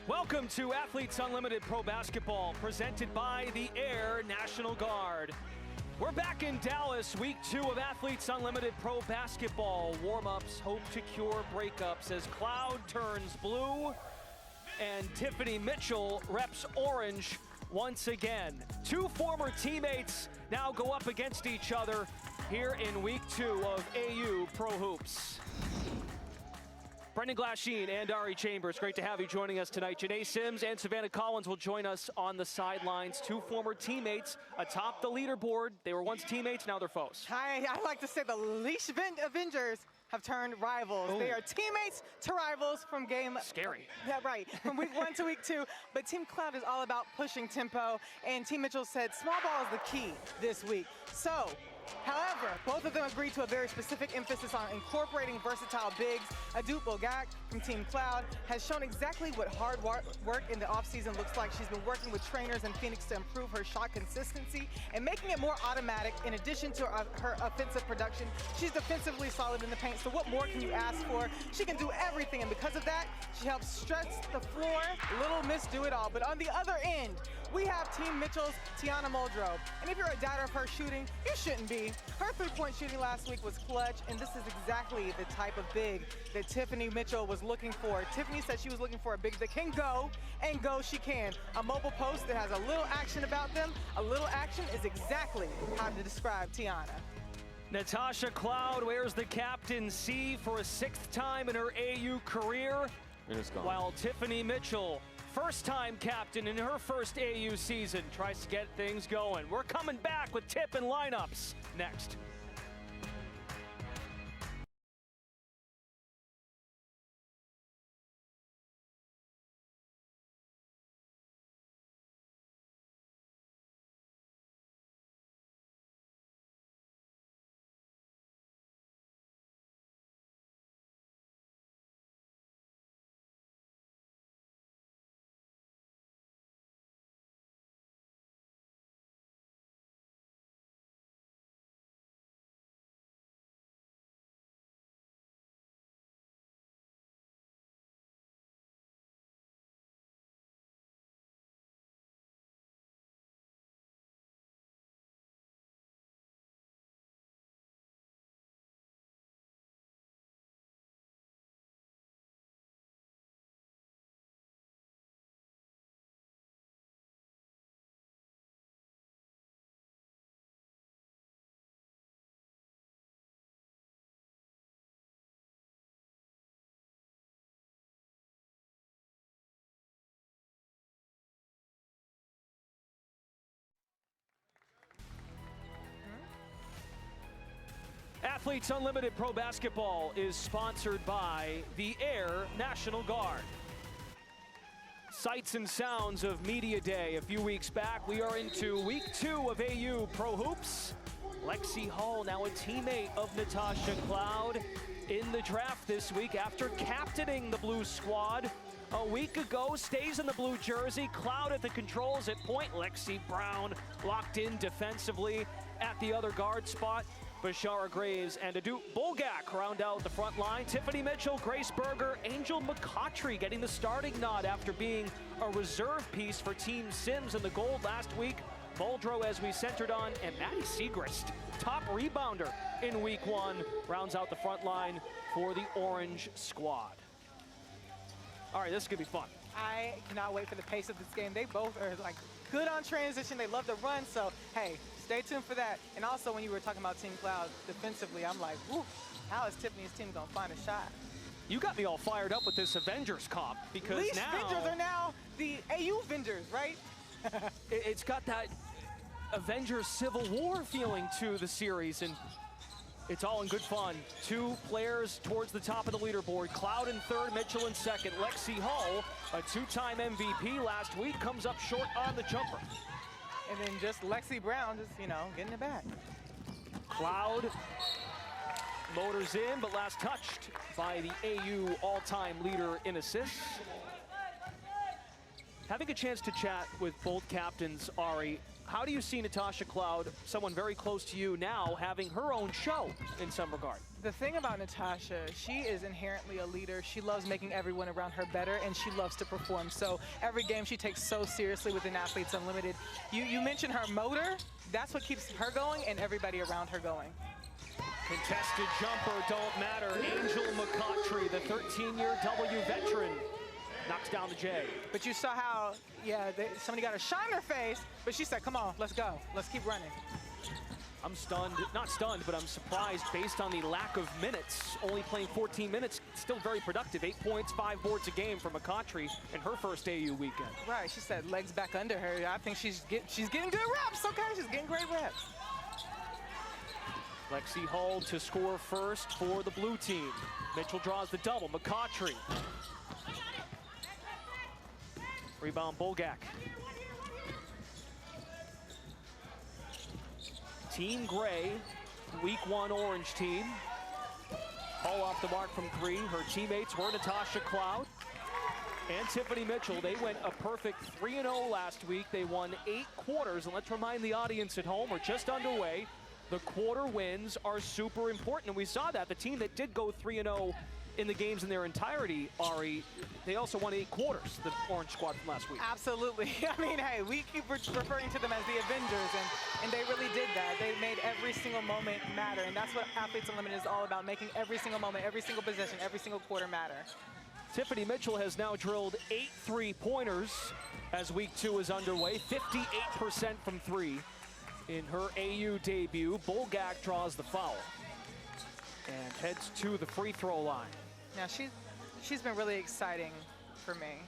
Welcome to Athletes Unlimited Pro Basketball, presented by the Air National Guard. We're back in Dallas, week 2 of Athletes Unlimited Pro Basketball. Warm-ups hope to cure breakups as Cloud turns blue and Tiffany Mitchell reps orange once again. Two former teammates now go up against each other here in week 2 of AU Pro Hoops. Brendan Glasheen and Ari Chambers, great to have you joining us tonight. Janae Sims and Savannah Collins will join us on the sidelines. Two former teammates atop the leaderboard. They were once teammates, now they're foes. I like to say the Leash Avengers have turned rivals. Ooh. They are teammates to rivals from game... Scary. Yeah, right. From week 1 to week 2. But Team Cloud is all about pushing tempo. And Team Mitchell said small ball is the key this week. So, however, both of them agreed to a very specific emphasis on incorporating versatile bigs. Adut Bogak from Team Cloud has shown exactly what hard work in the offseason looks like. She's been working with trainers in Phoenix to improve her shot consistency and making it more automatic. In addition to her offensive production, she's defensively solid in the paint. So what more can you ask for? She can do everything, and because of that, she helps stretch the floor. Little Miss do it all. But on the other end, we have Team Mitchell's Tiana Muldrow. And if you're a doubter of her shooting, you shouldn't be. Her three-point shooting last week was clutch, and this is exactly the type of big that Tiffany Mitchell was looking for. Tiffany said she was looking for a big that can go, and go she can. A mobile post that has a little action about them. A little action is exactly how to describe Tiana. Natasha Cloud wears the captain C for a 6th time in her AU career, while Tiffany Mitchell, first-time captain in her first AU season, tries to get things going. We're coming back with tip and lineups next. Athletes Unlimited Pro Basketball is sponsored by the Air National Guard. Sights and sounds of Media Day a few weeks back. We are into week 2 of AU Pro Hoops. Lexi Hall, now a teammate of Natasha Cloud, in the draft this week after captaining the blue squad a week ago. Stays in the blue jersey. Cloud at the controls at point. Lexi Brown locked in defensively at the other guard spot. Bashara Graves and Adut Bogak round out the front line. Tiffany Mitchell, Grace Berger, Angel McCautry getting the starting nod after being a reserve piece for Team Sims in the gold last week. Muldrow, as we centered on, and Maddie Siegrist, top rebounder in week 1, rounds out the front line for the orange squad. All right, this is gonna be fun. I cannot wait for the pace of this game. They both are like good on transition. They love to run, so hey, stay tuned for that. And also, when you were talking about Team Cloud defensively, I'm like, whew, how is Tiffany's team gonna find a shot? You got me all fired up with this Avengers comp, because Leash now Avengers are now the AU Avengers, right? it's got that Avengers Civil War feeling to the series, and it's all in good fun. 2 players towards the top of the leaderboard. Cloud in 3rd, Mitchell in 2nd. Lexi Hull, a 2-time MVP last week, comes up short on the jumper. And then just Lexi Brown just, you know, getting it back. Cloud motors in, but last touched by the AU all-time leader in assists. Having a chance to chat with both captains, Ari, how do you see Natasha Cloud, someone very close to you now, having her own show in some regard? The thing about Natasha, she is inherently a leader. She loves making everyone around her better, and she loves to perform. So every game she takes so seriously within Athletes Unlimited. You mentioned her motor. That's what keeps her going and everybody around her going. Contested jumper don't matter. Angel McCoughtry, the 13-year W veteran, knocks down the J. But you saw how, somebody got a shot in her face, but she said, come on, let's go. Let's keep running. I'm stunned, not stunned, but I'm surprised based on the lack of minutes. Only playing 14 minutes, still very productive. 8 points, 5 boards a game for McCoughtry in her first AU weekend. Right, she said legs back under her. I think she's getting good reps, okay? She's getting great reps. Lexi Hull to score first for the blue team. Mitchell draws the double, McCoughtry. Rebound, Bulgak. Team Gray, week 1 orange team. Hull off the mark from 3. Her teammates were Natasha Cloud and Tiffany Mitchell. They went a perfect 3-0 last week. They won 8 quarters. And let's remind the audience at home, we're just underway. The quarter wins are super important. And we saw that. The team that did go 3-0 in the games in their entirety, Ari, they also won 8 quarters, the Orange squad from last week. Absolutely. I mean, hey, we keep referring to them as the Avengers, and they really did that. They made every single moment matter, and that's what Athletes Unlimited is all about, making every single moment, every single possession, every single quarter matter. Tiffany Mitchell has now drilled 8 3-pointers as week 2 is underway, 58% from 3 in her AU debut. Bulgak draws the foul and heads to the free throw line. Now, she's been really exciting for me.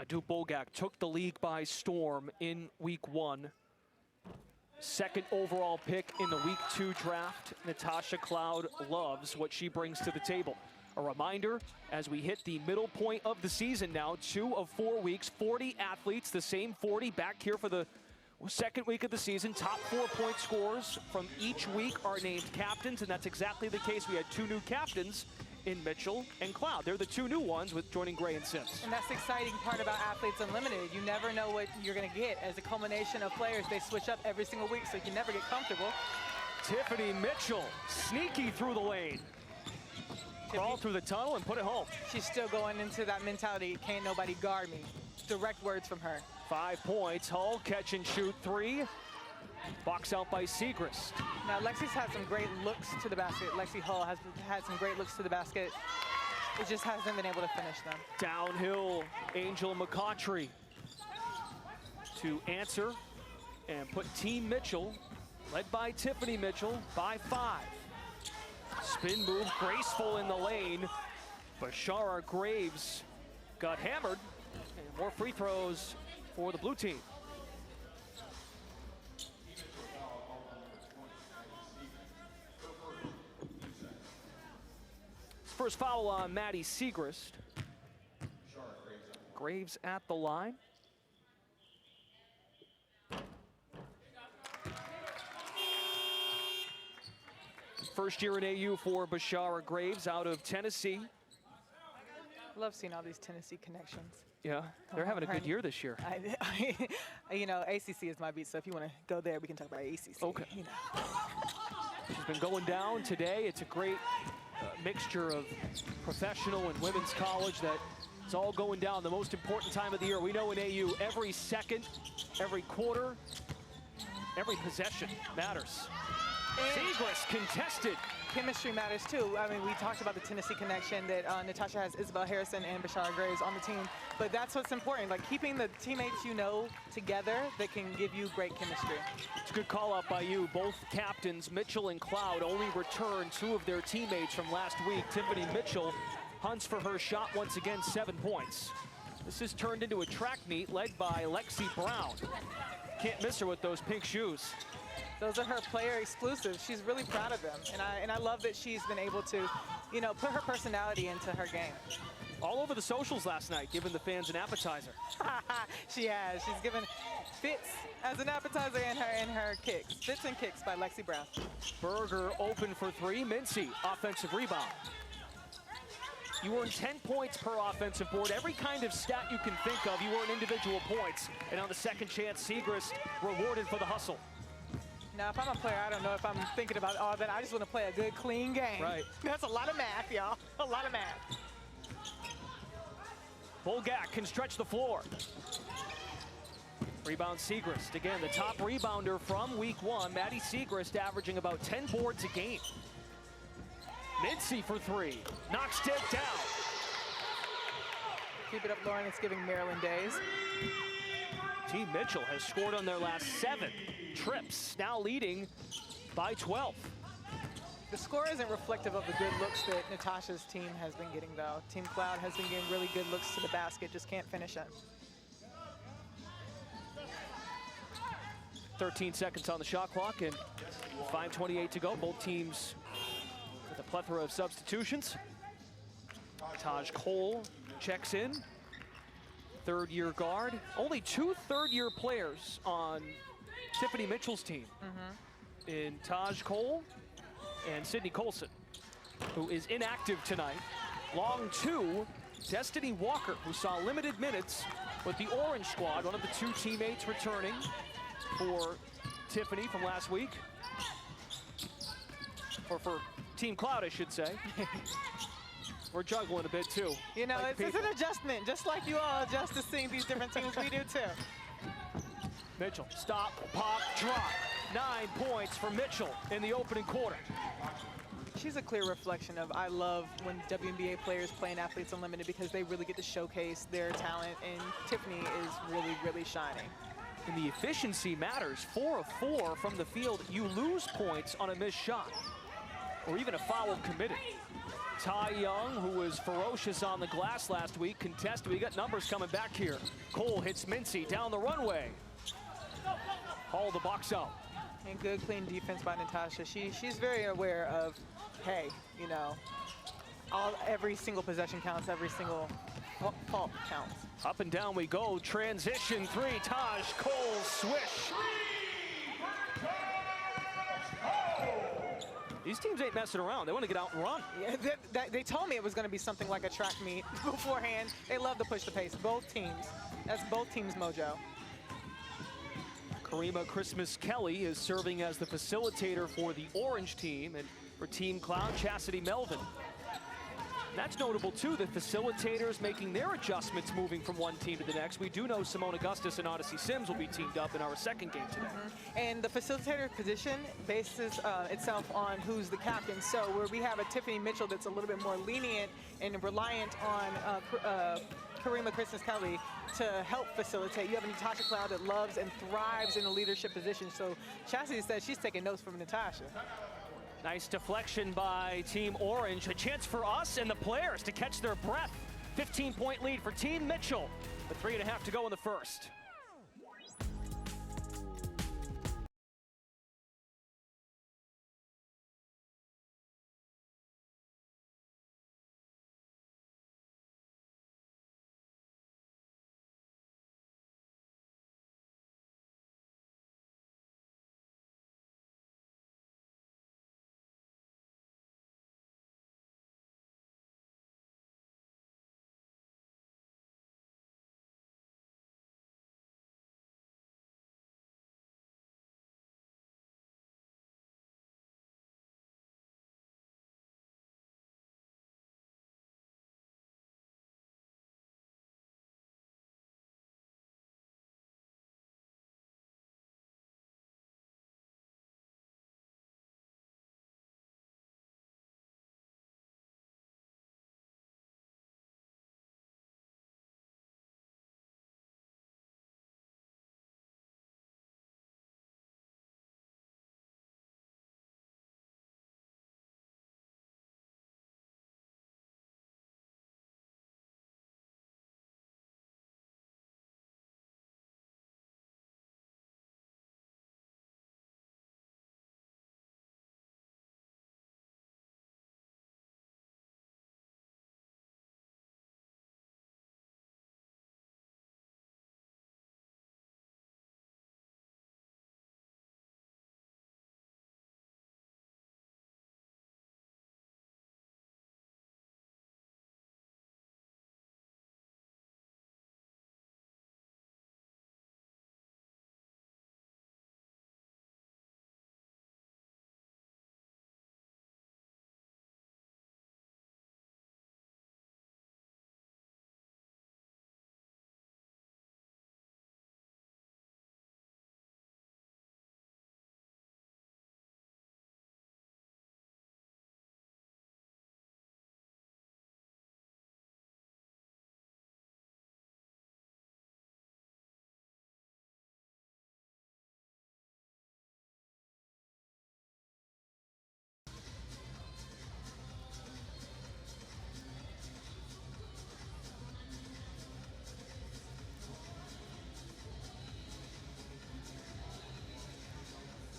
Adu Bulgak took the league by storm in week 1. Second overall pick in the week 2 draft. Natasha Cloud loves what she brings to the table. A reminder, as we hit the middle point of the season now, 2 of 4 weeks, 40 athletes, the same 40 back here for the second week of the season. Top 4-point scorers from each week are named captains, and that's exactly the case. We had 2 new captains in Mitchell and Cloud. They're the 2 new ones with joining Gray and Sims. And that's the exciting part about Athletes Unlimited. You never know what you're going to get. As a culmination of players, they switch up every single week, so you can never get comfortable. Tiffany Mitchell, sneaky through the lane. Crawl through the tunnel and put it home. She's still going into that mentality, can't nobody guard me. Direct words from her. 5 points, Hull catch and shoot 3. Box out by Siegrist. Now, Lexi's had some great looks to the basket. Lexi Hull has had some great looks to the basket. It just hasn't been able to finish them. Downhill, Angel McCoughtry to answer and put Team Mitchell, led by Tiffany Mitchell, by 5. Spin move, graceful in the lane. Bashara Graves got hammered, and more free throws for the blue team. First foul on Maddie Siegrist. Graves at the line. First year in AU for Bashara Graves out of Tennessee. Love seeing all these Tennessee connections. Yeah, they're having a good year this year. You know, ACC is my beat, so if you want to go there, we can talk about ACC. Okay. You know. She's been going down today. It's a great mixture of professional and women's college that it's all going down the most important time of the year. We know in AU, every second, every quarter, every possession matters. Siegrist contested. Chemistry matters too. I mean, we talked about the Tennessee connection that Natasha has Isabel Harrison and Bashara Graves on the team, but that's what's important, like keeping the teammates you know together that can give you great chemistry. It's a good call out by you. Both captains, Mitchell and Cloud, only returned 2 of their teammates from last week. Tiffany Mitchell hunts for her shot once again, 7 points. This has turned into a track meet led by Lexi Brown. Can't miss her with those pink shoes. Those are her player exclusives. She's really proud of them, and I love that she's been able to, you know, put her personality into her game. All over the socials last night, giving the fans an appetizer. She has. She's given Fits as an appetizer in her kicks. Fits and kicks by Lexi Brown. Berger open for three. Mincy, offensive rebound. You earn 10 points per offensive board. Every kind of stat you can think of, you earn individual points. And on the second chance, Siegrist rewarded for the hustle. Now, if I'm a player, I don't know if I'm thinking about all that. I just want to play a good, clean game. Right. That's a lot of math, y'all. A lot of math. Bulgak can stretch the floor. Rebound Siegrist. Again, the top rebounder from week one. Maddie Siegrist averaging about 10 boards a game. Mincy for three. Knocks it down. Keep it up, Lauren. It's giving Maryland days. Team Mitchell has scored on their last 7 trips, now leading by 12. The score isn't reflective of the good looks that Natasha's team has been getting, though. Team Cloud has been getting really good looks to the basket, just can't finish it. 13 seconds on the shot clock and 5:28 to go. Both teams with a plethora of substitutions. Taj Cole checks in, third-year guard. Only 2 third-year players on Tiffany Mitchell's team. In Taj Cole and Sydney Colson, who is inactive tonight. Long 2, Destiny Walker, who saw limited minutes with the Orange squad, one of the 2 teammates returning for Tiffany from last week. Or for Team Cloud, I should say. We're juggling a bit too. You know, like it's an adjustment, just like you all adjust to seeing these different teams. We do too. Mitchell, stop, pop, drop. 9 points for Mitchell in the opening quarter. She's a clear reflection of, I love when WNBA players play in Athletes Unlimited because they really get to showcase their talent, and Tiffany is really, really shining. And the efficiency matters. 4 of 4 from the field. You lose points on a missed shot or even a foul committed. Ty Young, who was ferocious on the glass last week, contested. We got numbers coming back here. Cole hits Mincy down the runway. Haul the box out. And good, clean defense by Natasha. She's very aware of, hey, you know, every single possession counts, every single fault counts. Up and down we go. Transition 3. Taj Cole swish. These teams ain't messing around. They want to get out and run. Yeah, they told me it was going to be something like a track meet beforehand. They love to push the pace. Both teams. That's both teams' mojo. Karima Christmas Kelly is serving as the facilitator for the Orange team, and for Team Cloud, Chastity Melvin. That's notable too, the facilitators making their adjustments moving from one team to the next. We do know Simone Augustus and Odyssey Sims will be teamed up in our second game today. And the facilitator position bases itself on who's the captain. So where we have a Tiffany Mitchell that's a little bit more lenient and reliant on Karima Christmas Kelly to help facilitate. You have a Natasha Cloud that loves and thrives in a leadership position. So Chastity says she's taking notes from Natasha. Nice deflection by Team Orange. A chance for us and the players to catch their breath. 15-point lead for Team Mitchell, with 3.5 to go in the first.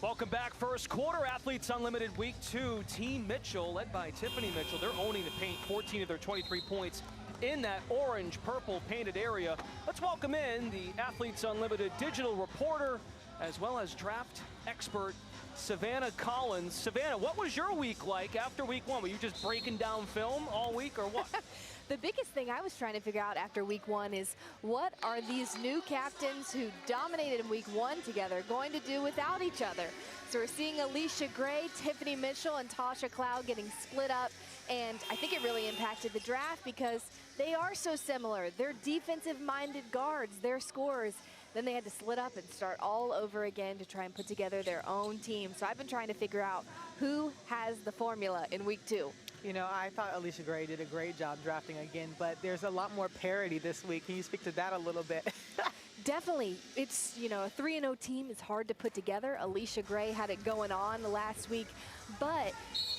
Welcome back. First quarter, Athletes Unlimited Week 2. Team Mitchell, led by Tiffany Mitchell, they're owning the paint. 14 of their 23 points in that orange-purple painted area. Let's welcome in the Athletes Unlimited digital reporter, as well as draft expert, Savannah Collins. Savannah, what was your week like after week 1? Were you just breaking down film all week or what? The biggest thing I was trying to figure out after week 1 is what are these new captains who dominated in week 1 together going to do without each other? So we're seeing Alicia Gray, Tiffany Mitchell, and Tasha Cloud getting split up. And I think it really impacted the draft because they are so similar. They're defensive-minded guards, they're scorers. Then they had to split up and start all over again to try and put together their own team. So I've been trying to figure out who has the formula in week 2. You know, I thought Alicia Gray did a great job drafting again, but there's a lot more parity this week. Can you speak to that a little bit? Definitely. It's, you know, a 3-0 team is hard to put together. Alicia Gray had it going on last week. But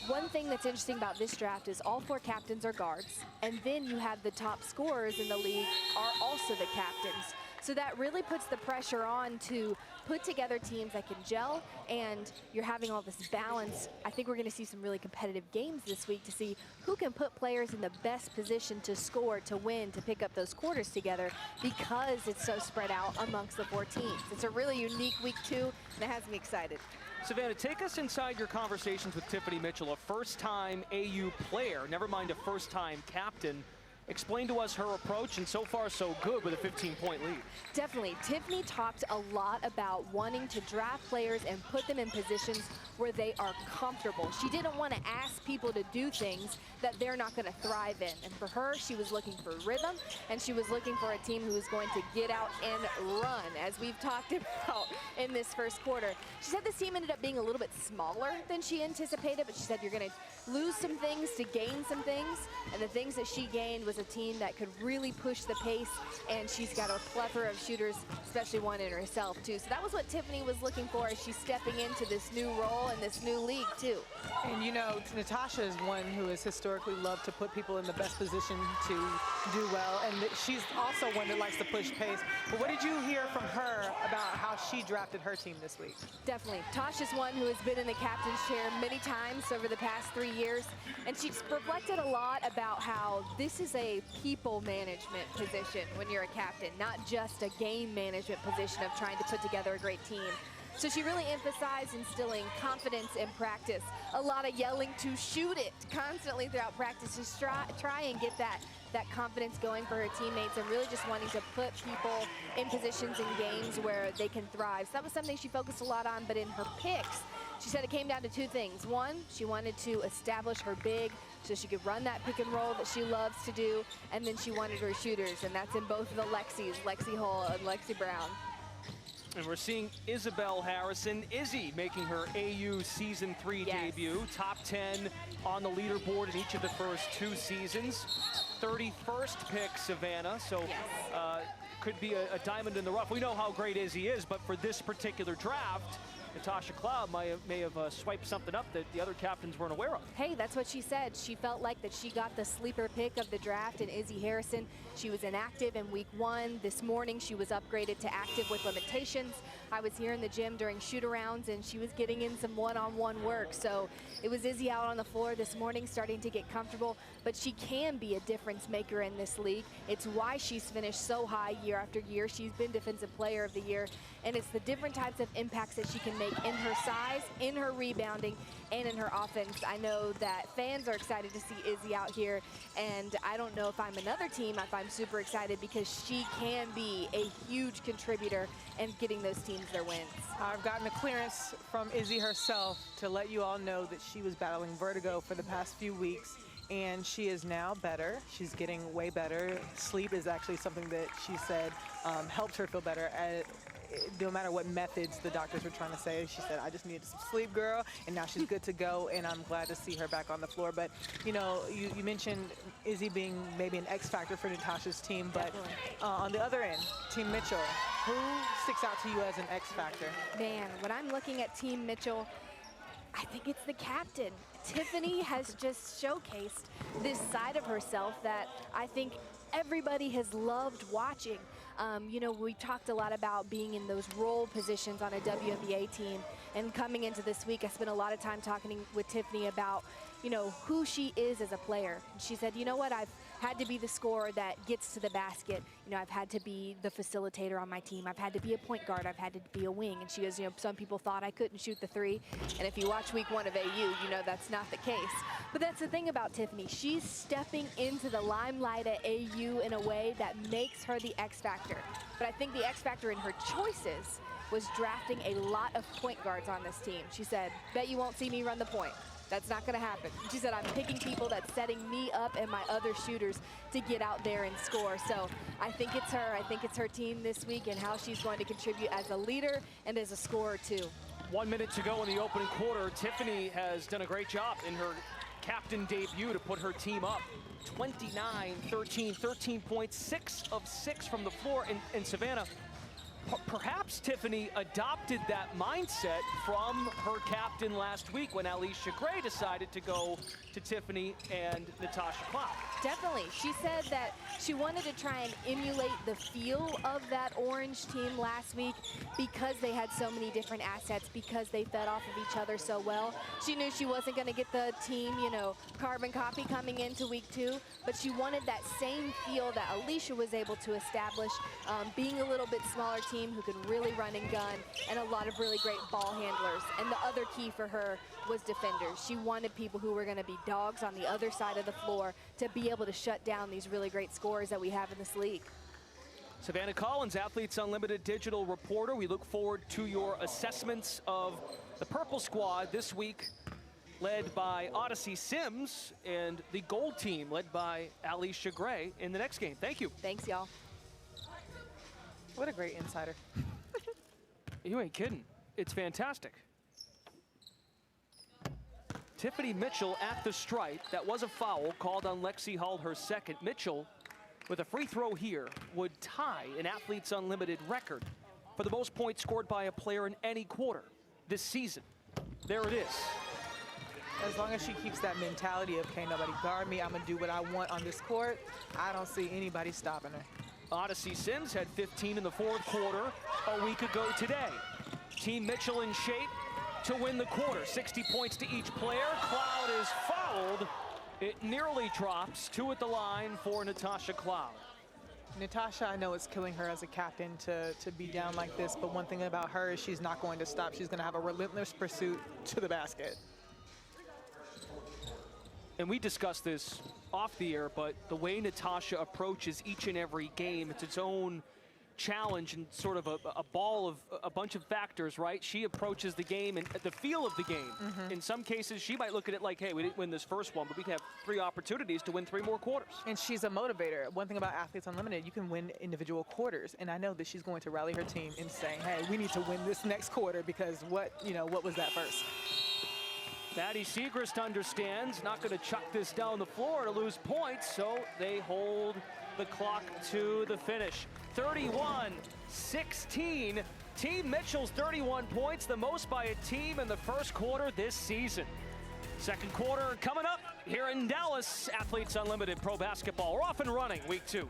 one thing that's interesting about this draft is all 4 captains are guards. And then you have the top scorers in the league are also the captains. So that really puts the pressure on to put together teams that can gel, and you're having all this balance. I think we're going to see some really competitive games this week to see who can put players in the best position to score, to win, to pick up those quarters together, because it's so spread out amongst the 4 teams. It's a really unique week 2, and it has me excited. Savannah, take us inside your conversations with Tiffany Mitchell, a first-time AU player, never mind a first-time captain. Explain to us her approach, and so far so good with a 15-point lead. Definitely. Tiffany talked a lot about wanting to draft players and put them in positions where they are comfortable. She didn't want to ask people to do things that they're not going to thrive in. And for her, she was looking for rhythm, and she was looking for a team who was going to get out and run, as we've talked about in this first quarter. She said this team ended up being a little bit smaller than she anticipated, but she said you're going to lose some things to gain some things, and the things that she gained was a team that could really push the pace, and she's got a plethora of shooters, especially one in herself too. So that was what Tiffany was looking for as she's stepping into this new role in this new league too. And you know, Natasha is one who has historically loved to put people in the best position to do well, and she's also one that likes to push pace. But what did you hear from her about how she drafted her team this week? Definitely. Tasha's one who has been in the captain's chair many times over the past 3 years, and she's reflected a lot about how this is a people management position when you're a captain, not just a game management position of trying to put together a great team. So she really emphasized instilling confidence in practice, a lot of yelling to shoot it constantly throughout practice to try and get that confidence going for her teammates, and really just wanting to put people in positions in games where they can thrive. So that was something she focused a lot on, but in her picks, she said it came down to 2 things. One, she wanted to establish her big so she could run that pick and roll that she loves to do, and then she wanted her shooters, and that's in both of the Lexis, Lexi Hull and Lexi Brown. And we're seeing Isabel Harrison, Izzy, making her AU Season 3 debut. Top 10 on the leaderboard in each of the first 2 seasons. 31st pick, Savannah, so could be a diamond in the rough. We know how great Izzy is, but for this particular draft, Natasha Cloud may have swiped something up that the other captains weren't aware of. Hey, that's what she said. She felt like that she got the sleeper pick of the draft in Izzy Harrison. She was inactive in week 1. This morning, she was upgraded to active with limitations. I was here in the gym during shoot-arounds, and she was getting in some one-on-one work. So it was Izzy out on the floor this morning starting to get comfortable, but she can be a difference maker in this league. It's why she's finished so high year after year. She's been Defensive Player of the Year, and it's the different types of impacts that she can make in her size, in her rebounding, and in her offense. I know that fans are excited to see Izzy out here, and I don't know if I'm another team if I'm super excited, because she can be a huge contributor in getting those teams their wins. I've gotten a clearance from Izzy herself to let you all know that she was battling vertigo for the past few weeks, and she is now better. She's getting way better. Sleep is actually something that she said helped her feel better. No matter what methods the doctors were trying to say, she said, I just needed some sleep, girl, and now she's good to go, and I'm glad to see her back on the floor. But, you know, you mentioned Izzy being maybe an X factor for Natasha's team, but on the other end, Team Mitchell, who sticks out to you as an X factor? Man, when I'm looking at Team Mitchell, I think it's the captain. Tiffany has just showcased this side of herself that I think everybody has loved watching. You know, we talked a lot about being in those role positions on a WNBA team, and coming into this week, I spent a lot of time talking with Tiffany about, you know, who she is as a player. And she said, you know what, I've had to be the scorer that gets to the basket. You know, I've had to be the facilitator on my team. I've had to be a point guard. I've had to be a wing. And she goes, you know, some people thought I couldn't shoot the three. And if you watch week 1 of AU, you know that's not the case. But that's the thing about Tiffany. She's stepping into the limelight at AU in a way that makes her the X factor. But I think the X factor in her choices was drafting a lot of point guards on this team. She said, bet you won't see me run the point. That's not going to happen. She said, I'm picking people that's setting me up and my other shooters to get out there and score. So I think it's her. I think it's her team this week and how she's going to contribute as a leader and as a scorer, too. 1 minute to go in the opening quarter. Tiffany has done a great job in her captain debut to put her team up 29-13, 13 points, 6 of 6 from the floor. And Savannah, perhaps Tiffany adopted that mindset from her captain last week when Alicia Gray decided to go to Tiffany and Natasha Cloud. Definitely. She said that she wanted to try and emulate the feel of that Orange team last week because they had so many different assets, because they fed off of each other so well. She knew she wasn't going to get the team, you know, carbon copy coming into week 2, but she wanted that same feel that Alicia was able to establish, being a little bit smaller team who could really run and gun, and a lot of really great ball handlers. And the other key for her was defenders. She wanted people who were going to be dogs on the other side of the floor to be able to shut down these really great scorers that we have in this league. Savannah Collins, Athletes Unlimited digital reporter. We look forward to your assessments of the Purple Squad this week, led by Odyssey Sims, and the Gold team led by Alicia Gray in the next game. Thank you. Thanks, y'all. What a great insider. You ain't kidding. It's fantastic. Tiffany Mitchell at the stripe. That was a foul called on Lexi Hull, her second. Mitchell, with a free throw here, would tie an Athletes Unlimited record for the most points scored by a player in any quarter this season. There it is. As long as she keeps that mentality of, can't nobody guard me, I'm going to do what I want on this court, I don't see anybody stopping her. Odyssey Sims had 15 in the fourth quarter a week ago today. Team Mitchell in shape to win the quarter. 60 points to each player. Cloud is fouled. It nearly drops. 2 at the line for Natasha Cloud. Natasha, I know it's killing her as a captain to be down like this, but one thing about her is she's not going to stop. She's going to have a relentless pursuit to the basket. And we discussed this off the air, but the way Natasha approaches each and every game, it's its own challenge and sort of a ball of a bunch of factors, right? She approaches the game and the feel of the game. In some cases, she might look at it like, hey, we didn't win this first one, but we can have 3 opportunities to win 3 more quarters. And she's a motivator. One thing about Athletes Unlimited, you can win individual quarters. And I know that she's going to rally her team in saying, hey, we need to win this next quarter because what was that first? Maddie Siegrist understands, not going to chuck this down the floor to lose points, so they hold the clock to the finish. 31-16. Team Mitchell's 31 points, the most by a team in the first quarter this season. Second quarter coming up here in Dallas. Athletes Unlimited Pro Basketball. We're off and running week 2.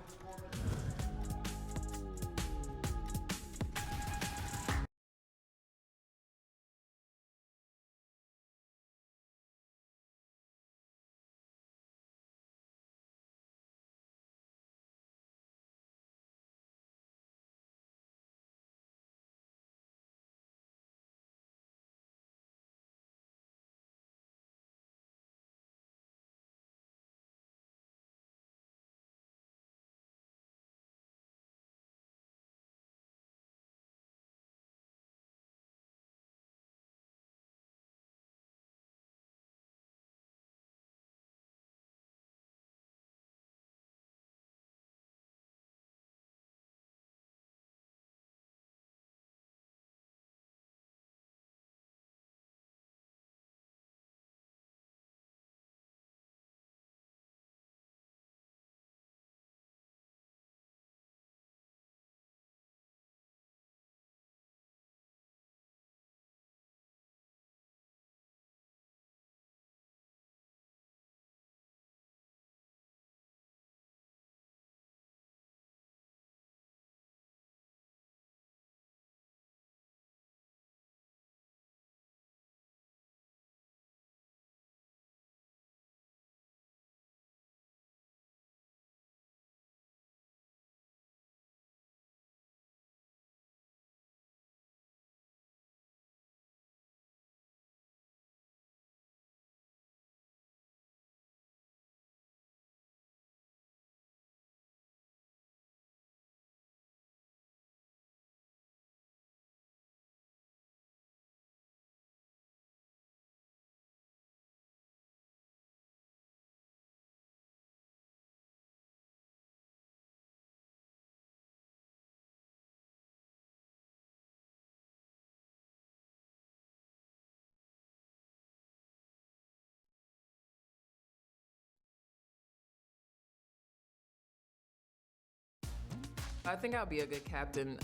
I think I'll be a good captain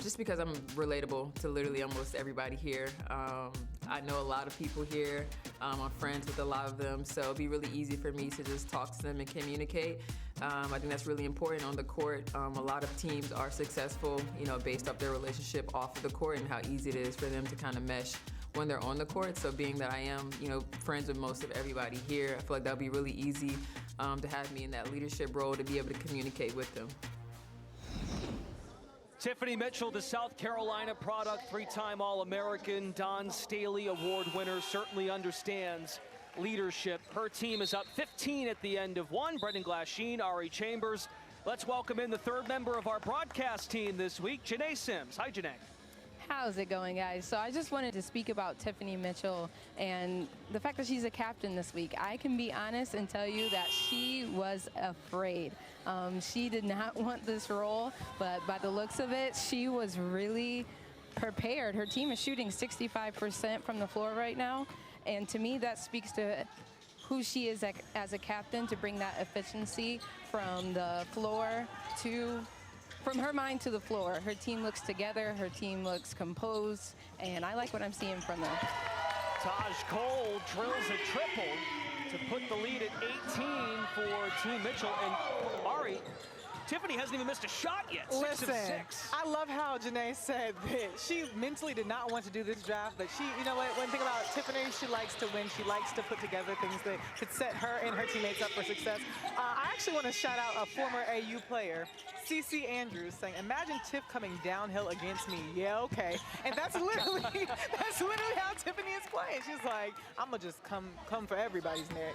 just because I'm relatable to literally almost everybody here. I know a lot of people here. I'm friends with a lot of them, so it'll be really easy for me to just talk to them and communicate. I think that's really important on the court. A lot of teams are successful, based off their relationship off of the court and how easy it is for them to kind of mesh when they're on the court. So being that I am, friends with most of everybody here, I feel like that'll be really easy to have me in that leadership role to be able to communicate with them. Tiffany Mitchell, the South Carolina product, three-time All-American, Don Staley Award winner, certainly understands leadership. Her team is up 15 at the end of one. Brendan Glasheen, Ari Chambers. Let's welcome in the third member of our broadcast team this week, Janae Sims. Hi, Janae. How's it going, guys? So I just wanted to speak about Tiffany Mitchell and the fact that she's a captain this week. I can be honest and tell you that she was afraid. She did not want this role, but by the looks of it, she was really prepared. Her team is shooting 65% from the floor right now, and to me, that speaks to who she is as a captain, to bring that efficiency from the floor from her mind to the floor. Her team looks together, her team looks composed, and I like what I'm seeing from them. Taj Cole drills a triple to put the lead at 18 for Team Mitchell. And Ari, Tiffany hasn't even missed a shot yet. 6 of 6. I love how Janae said that she mentally did not want to do this draft, but she, one thing about Tiffany, she likes to win. She likes to put together things that could set her and her teammates up for success. I actually want to shout out a former AU player, CeCe Andrews, saying, "Imagine Tiff coming downhill against me." Yeah, okay. And that's literally how Tiffany is playing. She's like, I'm gonna just come for everybody's neck.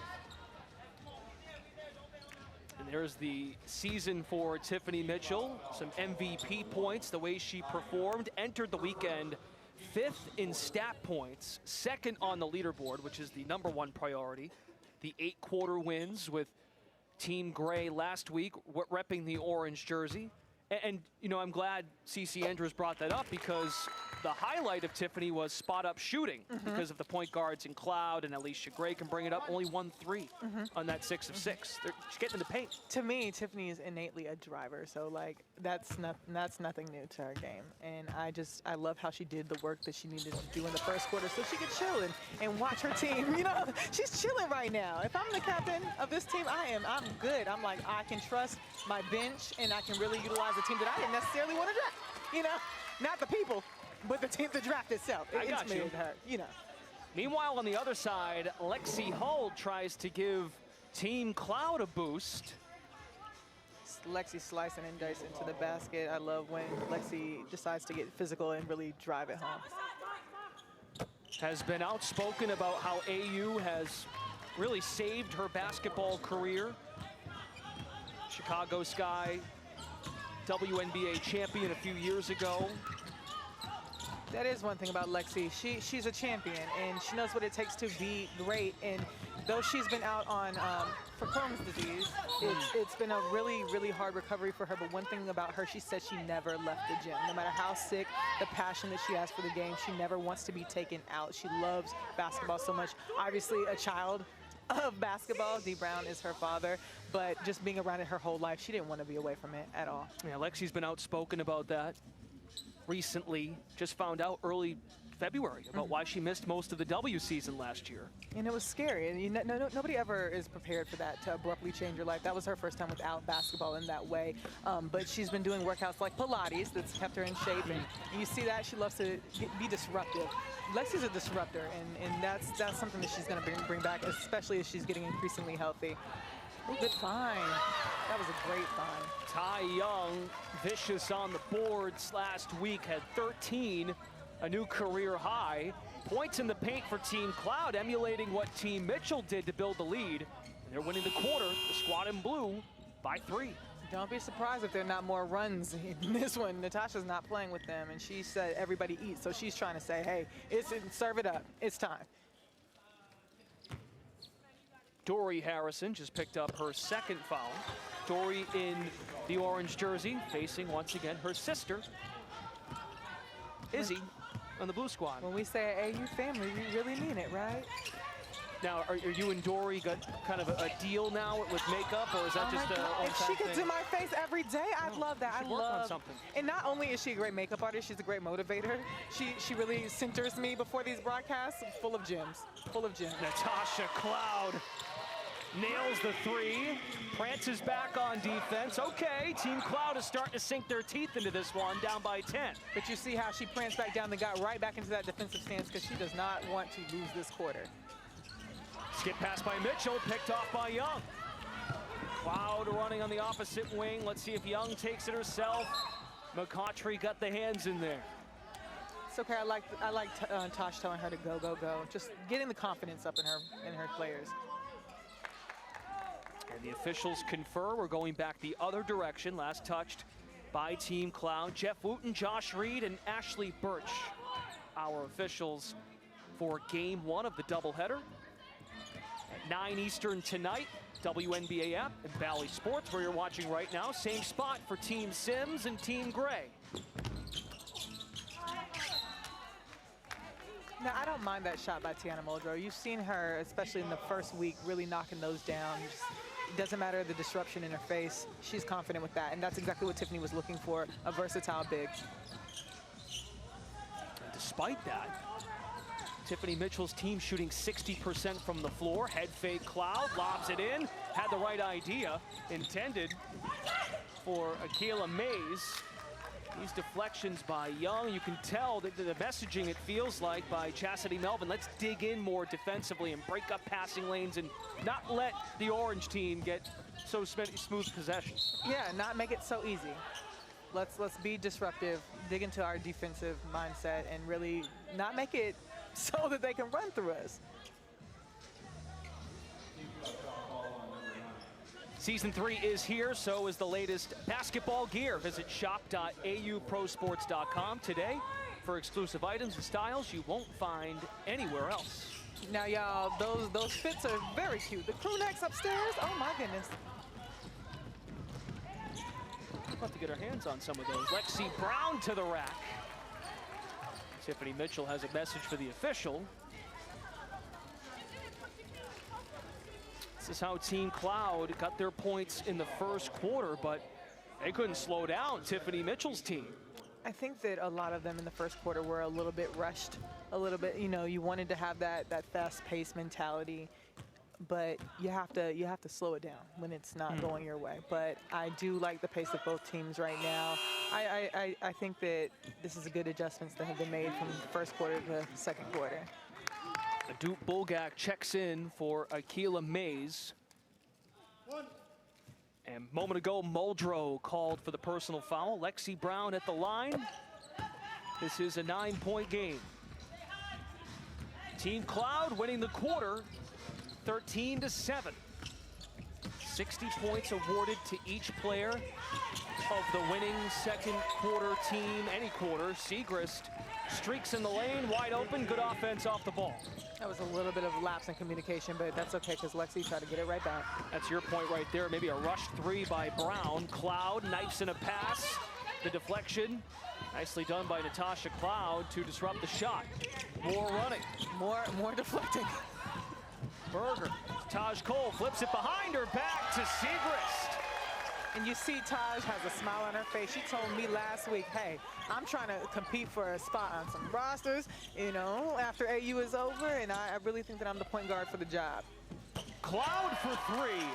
And there's the season for Tiffany Mitchell. Some MVP points, the way she performed. Entered the weekend 5th in stat points, 2nd on the leaderboard, which is the #1 priority. The 8-quarter wins with Team Gray last week, repping the orange jersey. And I'm glad CeCe Andrews brought that up, because the highlight of Tiffany was spot-up shooting because of the point guards in Cloud, and Alicia Gray can bring it up. Only 1 3 on that 6 of 6. She's getting in the paint. To me, Tiffany is innately a driver, so that's nothing new to her game. And I love how she did the work that she needed to do in the first quarter so she could chill and watch her team. She's chilling right now. If I'm the captain of this team, I'm good. I'm like, I can trust my bench, and I can really utilize the team that I didn't necessarily want to draft. Not the people, but the team, the draft itself. I got you. Her, Meanwhile, on the other side, Lexi Hull tries to give Team Cloud a boost. Lexi slicing and dicing into the basket. I love when Lexi decides to get physical and really drive it home. Has been outspoken about how AU has really saved her basketball career. Chicago Sky WNBA champion a few years ago. That is one thing about Lexi. She's a champion, and she knows what it takes to be great. And though she's been out for Crohn's disease, it's been a really, really hard recovery for her. But one thing about her, she said she never left the gym. No matter how sick, the passion that she has for the game, she never wants to be taken out. She loves basketball so much. Obviously, a child of basketball. Dee Brown is her father, but just being around it her whole life, she didn't want to be away from it at all. Yeah, Lexi's been outspoken about that recently. Just found out early February about why she missed most of the W season last year. And it was scary, and nobody ever is prepared for that, to abruptly change your life. That was her first time without basketball in that way. But she's been doing workouts like Pilates that's kept her in shape, and you see that she loves to be disruptive. Lexi's a disruptor, and that's something that she's going to bring back, especially as she's getting increasingly healthy. Good find. That was a great find. Ty Young, vicious on the boards last week, had 13, a new career high. Points in the paint for Team Cloud, emulating what Team Mitchell did to build the lead. And they're winning the quarter, the squad in blue, by 3. Don't be surprised if there are not more runs in this one. Natasha's not playing with them, and she said everybody eats, so she's trying to say, hey, serve it up. It's time. Dory Harrison just picked up her 2nd foul. Dory in the orange jersey, facing once again her sister, Izzy, on the blue squad. When we say AU family, we really mean it, right? Now, are you and Dory got kind of a deal now with makeup, or is that just a If she could thing? do my face every day, I'd love that. I should work on love something. And not only is she a great makeup artist, she's a great motivator. She really centers me before these broadcasts, full of gems, full of gems. Natasha Cloud nails the three. Prances back on defense. Okay, Team Cloud is starting to sink their teeth into this one, down by 10. But you see how she pranced back down and got right back into that defensive stance because she does not want to lose this quarter. Skip pass by Mitchell, picked off by Young. Cloud running on the opposite wing. Let's see if Young takes it herself. McCautry got the hands in there. It's okay. I like Tosh telling her to go, go, go. Just getting the confidence up in her players. And the officials confer. We're going back the other direction. Last touched by Team Cloud. Jeff Wooten, Josh Reed, and Ashley Birch, our officials for Game 1 of the doubleheader. At 9 Eastern tonight, WNBA app and Bally Sports, where you're watching right now. Same spot for Team Sims and Team Gray. Now, I don't mind that shot by Tiana Muldrow. You've seen her, especially in the first week, really knocking those down. It doesn't matter the disruption in her face. She's confident with that, and that's exactly what Tiffany was looking for, a versatile big. And despite that, Tiffany Mitchell's team shooting 60% from the floor. Head fake Cloud, lobs it in. Had the right idea, intended for Akila Mays. These deflections by Young, you can tell that the messaging, it feels like, by Chastity Melvin. Let's dig in more defensively and break up passing lanes and not let the orange team get so smooth possession. Yeah, not make it so easy. Let's be disruptive, dig into our defensive mindset, and really not make it so that they can run through us. Season 3 is here, so is the latest basketball gear. Visit shop.auprosports.com today for exclusive items and styles you won't find anywhere else. Now, y'all, those fits are very cute. The crew necks upstairs, oh my goodness. We're about to get our hands on some of those. Lexi Brown to the rack. Tiffany Mitchell has a message for the official. This is how Team Cloud got their points in the first quarter, but they couldn't slow down Tiffany Mitchell's team. I think that a lot of them in the first quarter were a little bit rushed, a little bit, you know, you wanted to have that fast-paced mentality, but you have to slow it down when it's not going your way. But I do like the pace of both teams right now. I think that this is a good adjustments that have been made from the first quarter to the second quarter. Duke Bulgak checks in for Akila Mays. And a moment ago, Muldrow called for the personal foul. Lexi Brown at the line. This is a 9-point game. Team Cloud winning the quarter, 13-7. 60 points awarded to each player of the winning second quarter team, any quarter. Siegrist streaks in the lane, wide open, good offense off the ball. That was a little bit of a lapse in communication, but that's okay because Lexi tried to get it right back. That's your point right there. Maybe a rush three by Brown. Cloud knifes in a pass. The deflection, nicely done by Natasha Cloud to disrupt the shot. More running. More deflecting. Berger, Taj Cole flips it behind her, back to Siegrist. And you see Taj has a smile on her face. She told me last week, hey, I'm trying to compete for a spot on some rosters, you know, after AU is over, and I really think that I'm the point guard for the job. Cloud for three.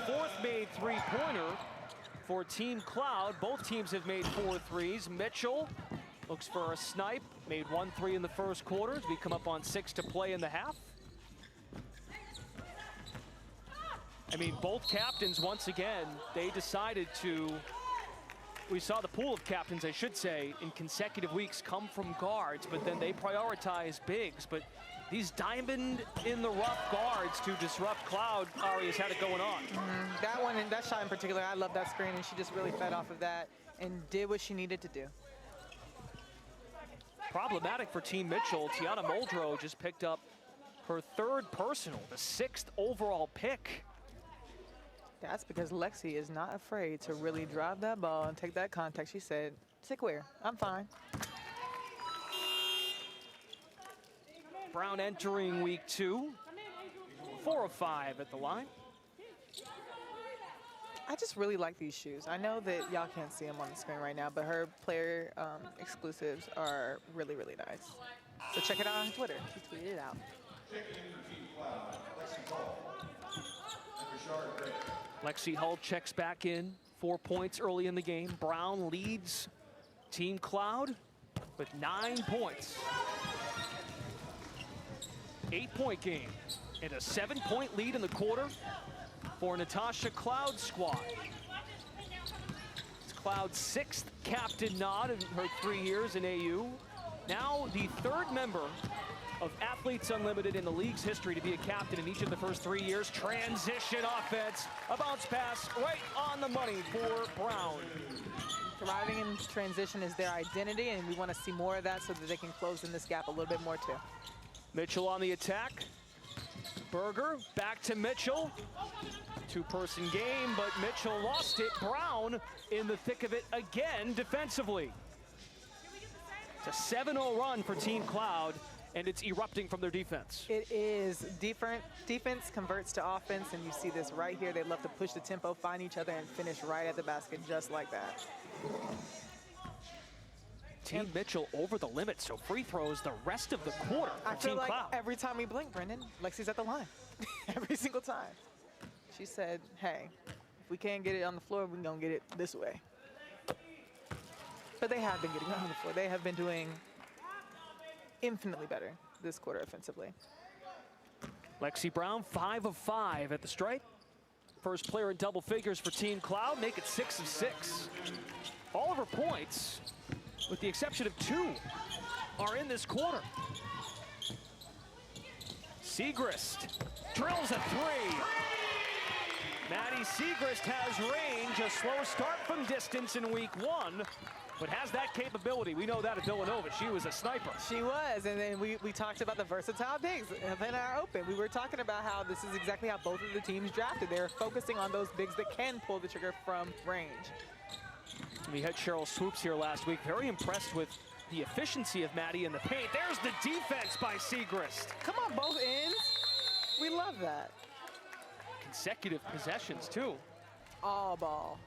Fourth made three-pointer for Team Cloud. Both teams have made 4 threes. Mitchell looks for a snipe. Made 1 3 in the first quarter as we come up on 6 to play in the half. I mean, both captains, once again, they decided to, we saw the pool of captains, I should say, in consecutive weeks come from guards, but then they prioritize bigs. But these diamond in the rough guards to disrupt Cloud, Ari's had it going on. That one, and that shot in particular, I love that screen, and she just really fed off of that and did what she needed to do. Problematic for Team Mitchell. Tiana Muldrow just picked up her 3rd personal, the 6th overall pick. That's because Lexi is not afraid to really drive that ball and take that contact. She said, "Sit where? I'm fine." Brown entering week 2, 4 of 5 at the line. I just really like these shoes. I know that y'all can't see them on the screen right now, but her player exclusives are really, really nice. So check it out on Twitter. She tweeted it out. Lexi Hull checks back in, 4 points early in the game. Brown leads Team Cloud with 9 points. 8-point game and a 7-point lead in the quarter for Natasha Cloud's squad. It's Cloud's 6th captain nod in her 3 years in AU. Now the 3rd member of Athletes Unlimited in the league's history to be a captain in each of the first 3 years. Transition offense, a bounce pass right on the money for Brown. Thriving in transition is their identity, and we want to see more of that so that they can close in this gap a little bit more too. Mitchell on the attack. Berger back to Mitchell. 2-person game, but Mitchell lost it. Brown in the thick of it again defensively. It's a 7-0 run for Team Cloud, and it's erupting from their defense. It is different. Defense converts to offense, and you see this right here. They love to push the tempo, find each other, and finish right at the basket just like that. Team Mitchell over the limit, so free throws the rest of the quarter for I feel Team like Cloud. every time we blink, Brendan, Lexi's at the line. Every single time. She said, hey, if we can't get it on the floor, we're going to get it this way. But they have been getting it on the floor. They have been doing infinitely better this quarter offensively. Lexi Brown, 5 of 5 at the stripe. First player in double figures for Team Cloud, make it 6 of 6. All of her points, with the exception of 2, are in this quarter. Siegrist drills a 3. Maddie Siegrist has range, a slow start from distance in week 1, but has that capability. We know that at Villanova. She was a sniper. She was, and then we talked about the versatile bigs in our open. We were talking about how this is exactly how both of the teams drafted. They're focusing on those bigs that can pull the trigger from range. We had Cheryl Swoops here last week. Very impressed with the efficiency of Maddie in the paint. There's the defense by Siegrist. Come on, both ends. We love that. Consecutive possessions, too. All ball.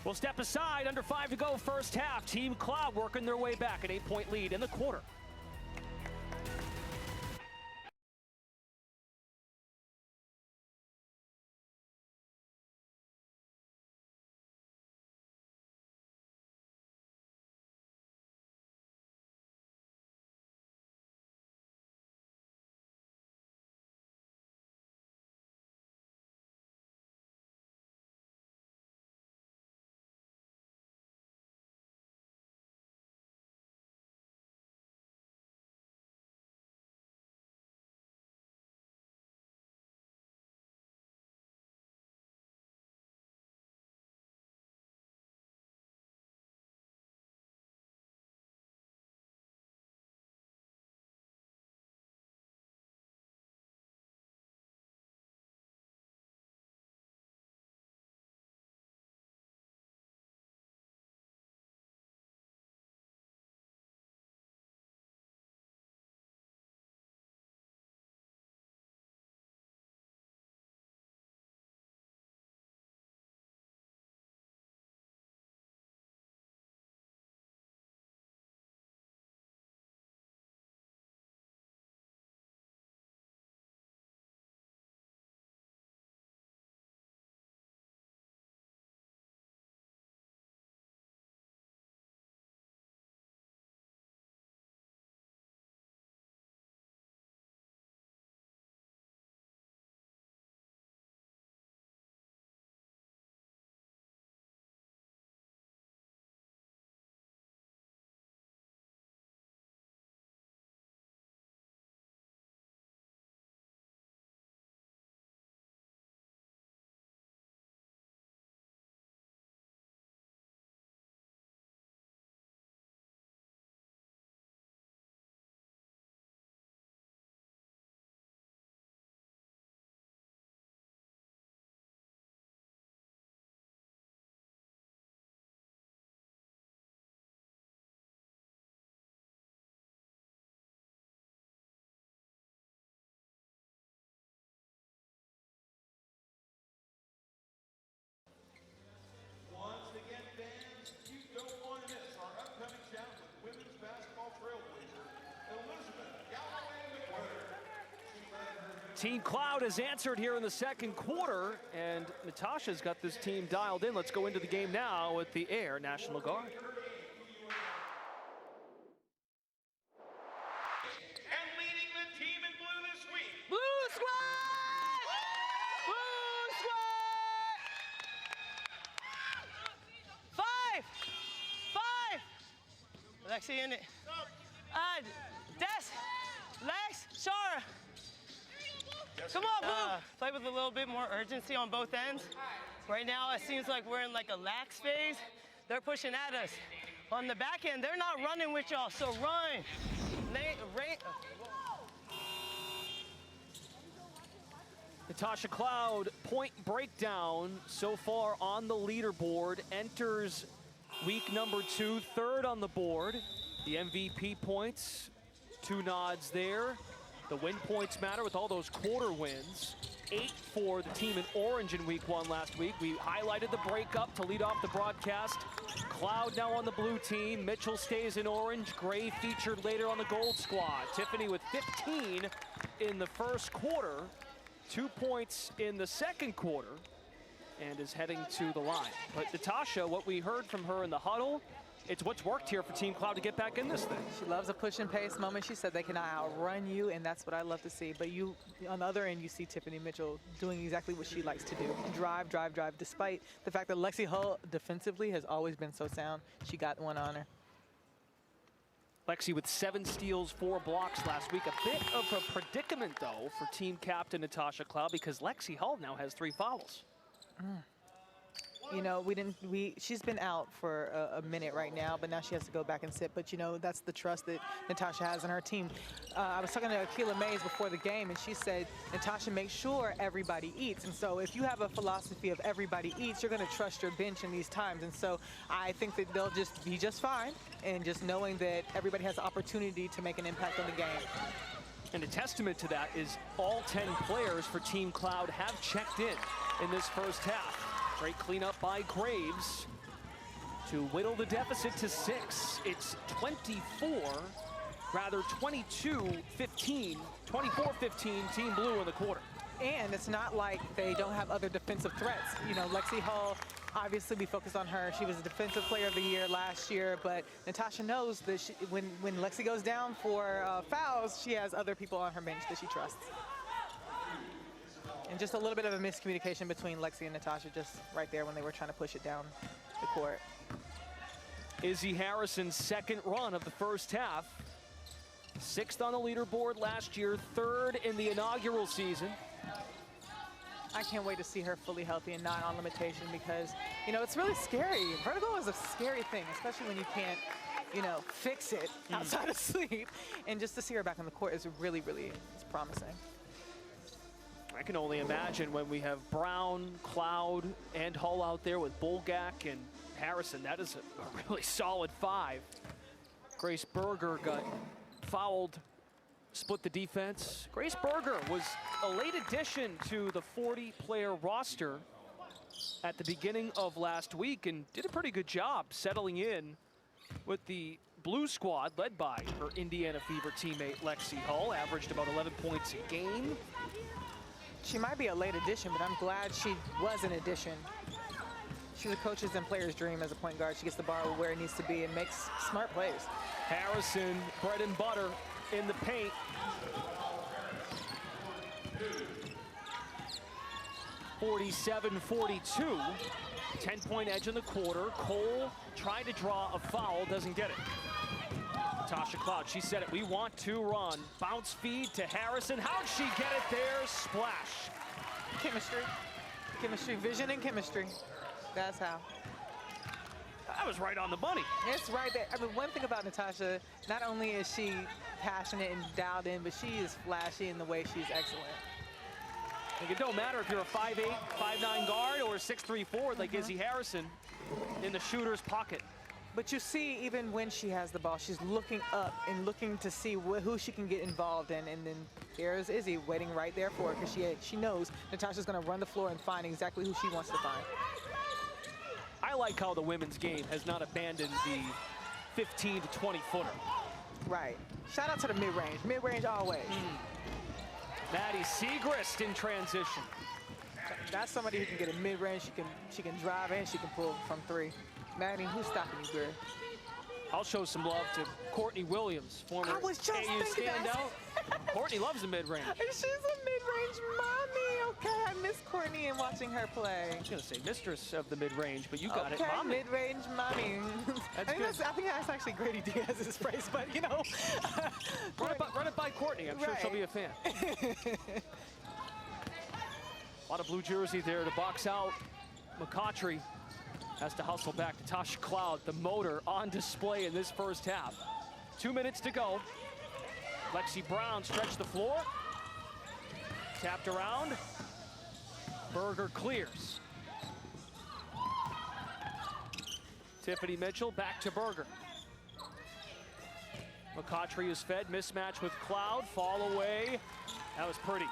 We'll step aside, under 5 to go first half. Team Cloud working their way back, an 8-point lead in the quarter. Team Cloud has answered here in the second quarter, and Natasha's got this team dialed in. Let's go into the game now with the Air National Guard. And leading the team in blue this week, Blue Squad! Blue Squad! 5! Lexi in it. Des, Lex, Shara. Come on, Blue. Play with a little bit more urgency on both ends. Right now, it seems like we're in like a lax phase. They're pushing at us. On the back end, they're not running with y'all, so run. Natasha Cloud, point breakdown so far on the leaderboard, enters week number 2, third on the board. The MVP points, 2 nods there. The win points matter with all those quarter wins. 8 for the team in orange in week 1 last week. We highlighted the breakup to lead off the broadcast. Cloud now on the blue team. Mitchell stays in orange. Gray featured later on the gold squad. Tiffany with 15 in the first quarter. 2 points in the second quarter, and is heading to the line. But Natasha, what we heard from her in the huddle, it's what's worked here for Team Cloud to get back in this thing. She loves a push and pace moment. She said they cannot outrun you, and that's what I love to see. But you, on the other end, you see Tiffany Mitchell doing exactly what she likes to do. Drive, drive, drive. Despite the fact that Lexi Hull defensively has always been so sound, she got one on her. Lexi with 7 steals, 4 blocks last week. A bit of a predicament, though, for team captain Natasha Cloud, because Lexi Hull now has 3 fouls. You know, she's been out for a minute right now, but now she has to go back and sit. But, you know, that's the trust that Natasha has in her team. I was talking to Akila Mays before the game, and she said, Natasha, make sure everybody eats. And so if you have a philosophy of everybody eats, you're going to trust your bench in these times. And so I think that they'll just be just fine, and just knowing that everybody has the opportunity to make an impact on the game. And a testament to that is all 10 players for Team Cloud have checked in this first half. Great cleanup by Graves to whittle the deficit to 6. It's 22-15, 24-15 Team Blue in the quarter. And it's not like they don't have other defensive threats. You know, Lexi Hull, obviously we focused on her. She was a defensive player of the year last year, but Natasha knows that when Lexi goes down for fouls, she has other people on her bench that she trusts. And just a little bit of a miscommunication between Lexi and Natasha just right there when they were trying to push it down the court. Izzy Harrison's second run of the first half. 6th on the leaderboard last year, 3rd in the inaugural season. I can't wait to see her fully healthy and not on limitation because, you know, it's really scary. Vertigo is a scary thing, especially when you can't, you know, fix it outside of sleep. And just to see her back on the court is really, really promising. I can only imagine when we have Brown, Cloud, and Hull out there with Bulgak and Harrison. That is a really solid 5. Grace Berger got fouled, split the defense. Grace Berger was a late addition to the 40-player roster at the beginning of last week and did a pretty good job settling in with the blue squad led by her Indiana Fever teammate Lexi Hull. Averaged about 11 points a game. She might be a late addition, but I'm glad she was an addition. She's a coach's and player's dream as a point guard. She gets the ball where it needs to be and makes smart plays. Harrison, bread and butter in the paint. (47-42). 10-point edge in the quarter. Cole tried to draw a foul, doesn't get it. Natasha Cloud, she said it, we want to run. Bounce feed to Harrison. How'd she get it there? Splash. Chemistry. Chemistry, vision and chemistry. That's how. That was right on the money. It's right there. I mean, one thing about Natasha, not only is she passionate and dialed in, but she is flashy in the way she's excellent. Like, it don't matter if you're a 5'8", 5'9" guard or a 6'3" forward like Izzy Harrison in the shooter's pocket. But you see, even when she has the ball, she's looking up and looking to see who she can get involved in. And then there's Izzy waiting right there for her because she knows Natasha's going to run the floor and find exactly who she wants to find. I like how the women's game has not abandoned the 15 to 20 footer. Right. Shout out to the mid-range. Mid-range always. Maddie Siegrist in transition. That's somebody who can get a mid-range. She can drive and she can pull from 3. Maddie, who's stopping you, girl? I'll show some love to Courtney Williams, former I was just AU thinking that. standout. Courtney loves the mid-range. She's a mid-range mommy. Okay, I miss Courtney and watching her play. I was going to say mistress of the mid-range, but you got it. Okay, Mommy. mid-range mommy. That's I good. think that's actually Grady Diaz's phrase, but you know. Run it by Courtney. I'm sure she'll be a fan. A lot of blue jersey there to box out. McCautry has to hustle back. Natasha Cloud, the motor on display in this first half. 2 minutes to go. Lexi Brown stretched the floor. Tapped around. Berger clears. Tiffany Mitchell back to Berger. McCautry is fed. Mismatch with Cloud. Fall away. That was pretty.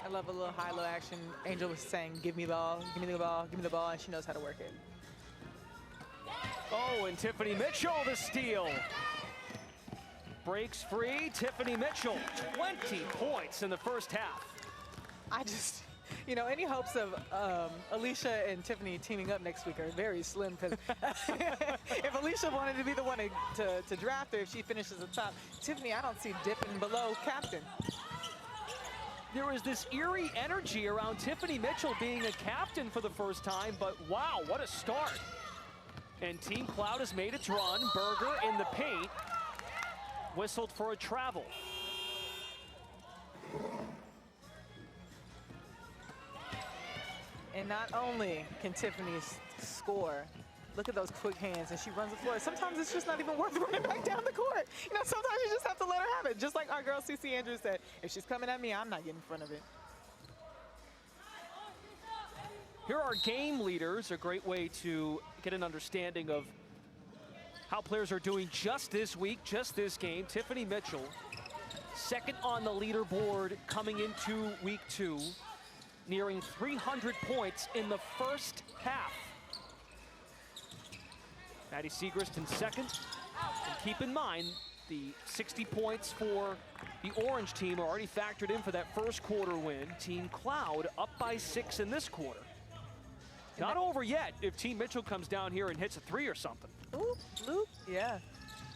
I love a little high-low action. Angel was saying, give me the ball, give me the ball, give me the ball, and she knows how to work it. Oh, and Tiffany Mitchell the steal. Breaks free, Tiffany Mitchell, 20 points in the first half. I just, you know, any hopes of Alicia and Tiffany teaming up next week are very slim because if Alicia wanted to be the one to draft her, if she finishes the top, Tiffany, I don't see dipping below captain. There was this eerie energy around Tiffany Mitchell being a captain for the first time, but wow, what a start. And Team Cloud has made its run. Berger in the paint. Whistled for a travel. And not only can Tiffany score, look at those quick hands, and she runs the floor. Sometimes it's just not even worth running back down the court. You know, sometimes you just have to let her have it. Just like our girl CeCe Andrews said, if she's coming at me, I'm not getting in front of it. Here are game leaders, a great way to get an understanding of how players are doing just this week, just this game. Tiffany Mitchell, second on the leaderboard coming into week 2, nearing 300 points in the first half. Maddie Siegrist in second. And keep in mind, the 60 points for the orange team are already factored in for that first quarter win. Team Cloud up by 6 in this quarter. Not over yet if Team Mitchell comes down here and hits a 3 or something. Ooh, Luke, yeah.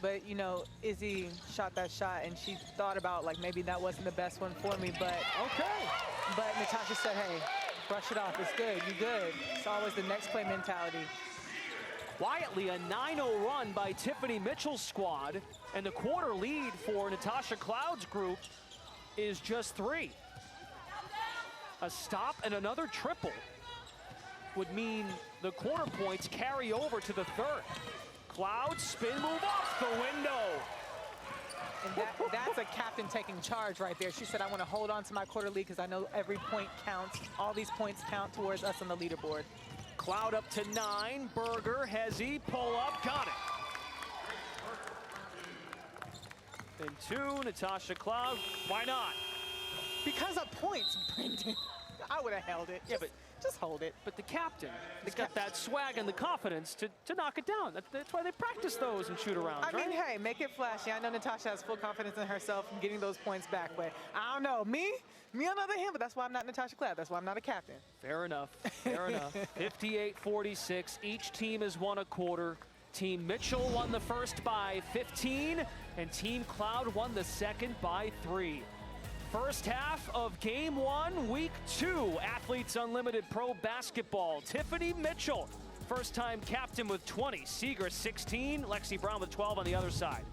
But, you know, Izzy shot that shot, and she thought about, like, maybe that wasn't the best one for me, but okay. But Natasha said, hey, brush it off. It's good. You good. It's always the next play mentality. Quietly, a 9-0 run by Tiffany Mitchell's squad, and the quarter lead for Natasha Cloud's group is just 3. A stop and another triple would mean the quarter points carry over to the third. Cloud spin move off the window. And that's a captain taking charge right there. She said, I want to hold on to my quarter lead because I know every point counts. All these points count towards us on the leaderboard. Cloud up to 9. Berger, Hezzy, pull up, got it. And 2, Natasha Cloud, why not? Because of points, Brendan. I would have held it. Yeah, but just hold it. But the captain has got that swag and the confidence to knock it down. That's why they practice those and shoot around, I mean, hey, make it flashy. I know Natasha has full confidence in herself and getting those points back, but I don't know. Me on the other hand, but that's why I'm not Natasha Cloud. That's why I'm not a captain. Fair enough, fair enough. 58-46, each team has won a quarter. Team Mitchell won the first by 15, and Team Cloud won the second by 3. First half of Game 1, Week 2, Athletes Unlimited Pro Basketball. Tiffany Mitchell, first-time captain with 20. Siegrist 16, Lexi Brown with 12 on the other side.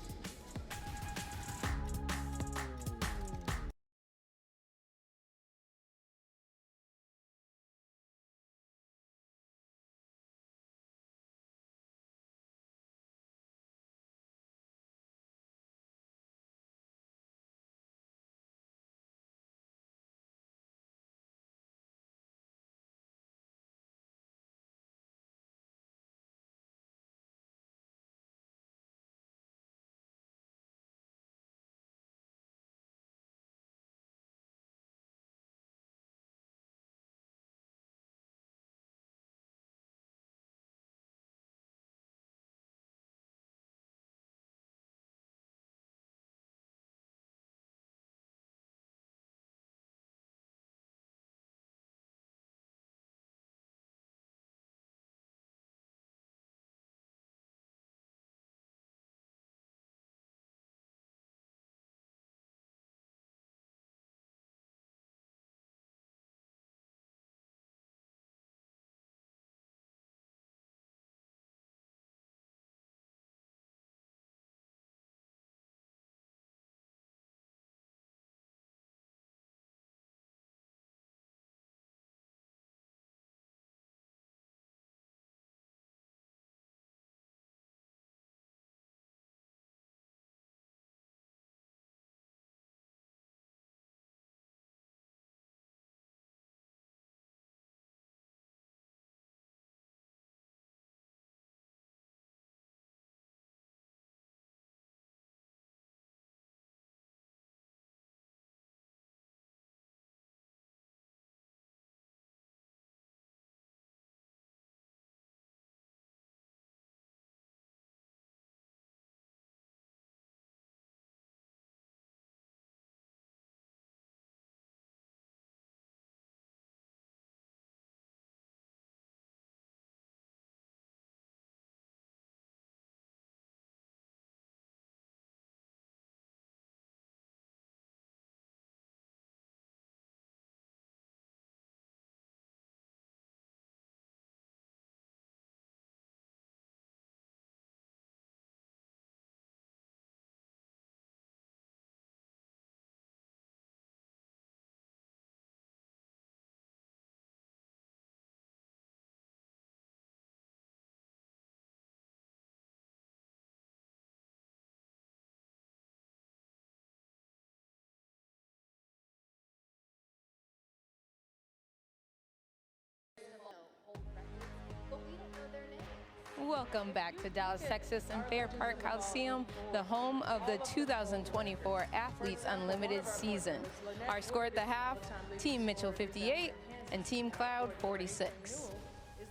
Welcome back to Dallas, Texas and Fair Park Coliseum, the home of the 2024 Athletes Unlimited season. Our score at the half, Team Mitchell 58 and Team Cloud 46. Is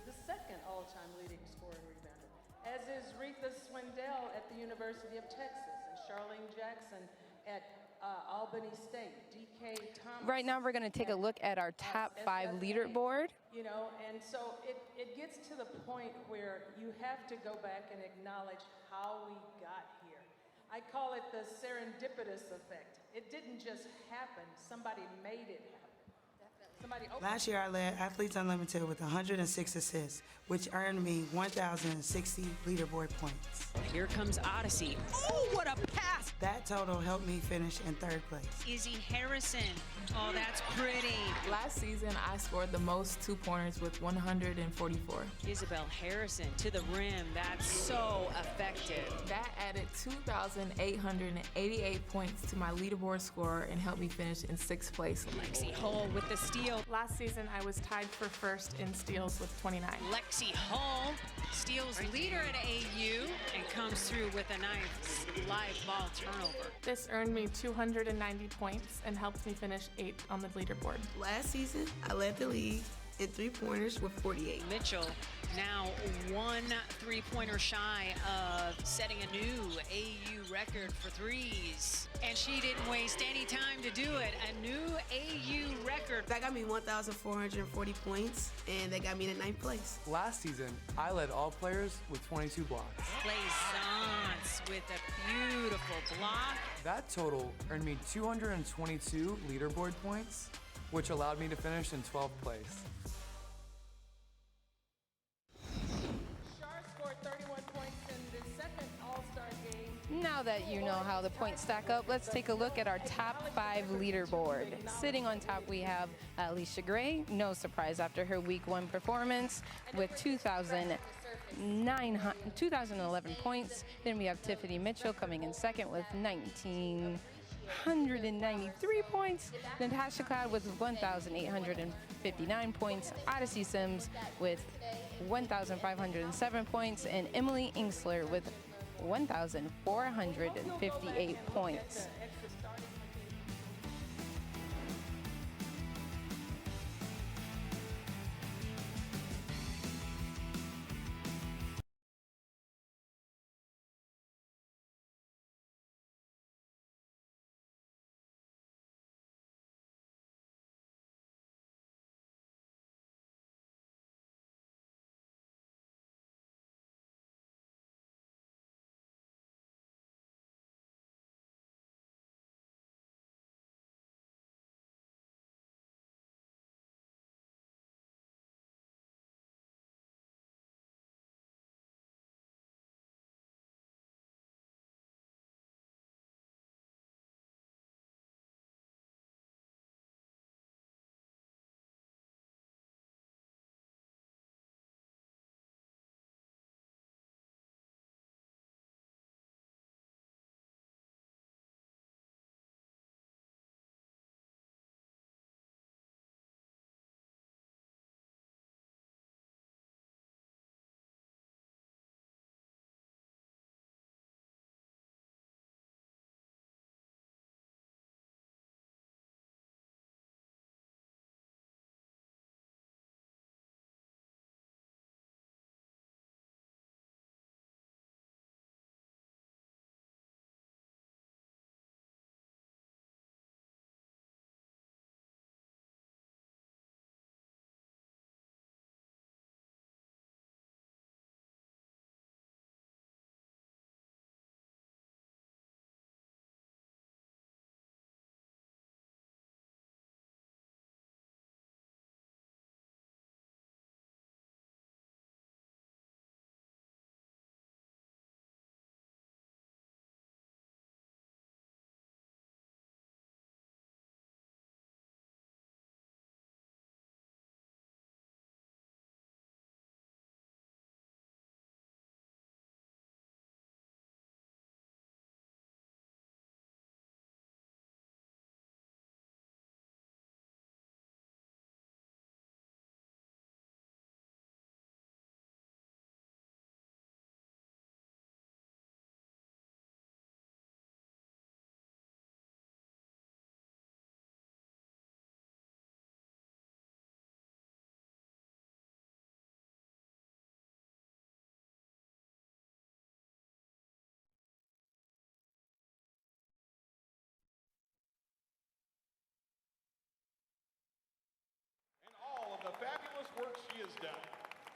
the second all-time leading scorer and rebounder, as is Retha Swindell at the University of Texas and Charlene Jackson at Albany State, D.K. Thomas. Right now we're going to take a look at our top 5 leaderboard. You know, and so it gets to the point where you have to go back and acknowledge how we got here. I call it the serendipitous effect. It didn't just happen. Somebody made it happen. Last year, I led Athletes Unlimited with 106 assists, which earned me 1,060 leaderboard points. Here comes Odyssey. Oh, what a pass! That total helped me finish in 3rd place. Izzy Harrison. Oh, that's pretty. Last season, I scored the most 2-pointers with 144. Isabel Harrison to the rim. That's so effective. That added 2,888 points to my leaderboard score and helped me finish in 6th place. Lexi Hull with the steal. Last season, I was tied for first in steals with 29. Lexi Hull steals leader at AU and comes through with a nice live ball turnover. This earned me 290 points and helped me finish 8th on the leaderboard. Last season, I led the league in 3-pointers with 48. Mitchell now 1 3-pointer shy of setting a new AU record for threes. And she didn't waste any time to do it. A new AU record. That got me 1,440 points, and that got me to 9th place. Last season, I led all players with 22 blocks. Plaisance with a beautiful block. That total earned me 222 leaderboard points, which allowed me to finish in 12th place. Now that you know how the points stack up, let's take a look at our top 5 leaderboard. Sitting on top, we have Alicia Gray, no surprise after her week 1 performance with 2,011 points. Then we have Tiffany Mitchell coming in second with 1,993 points. Natasha Cloud with 1,859 points. Odyssey Sims with 1,507 points. And Emily Ingsler with 1,458 points. work she has done.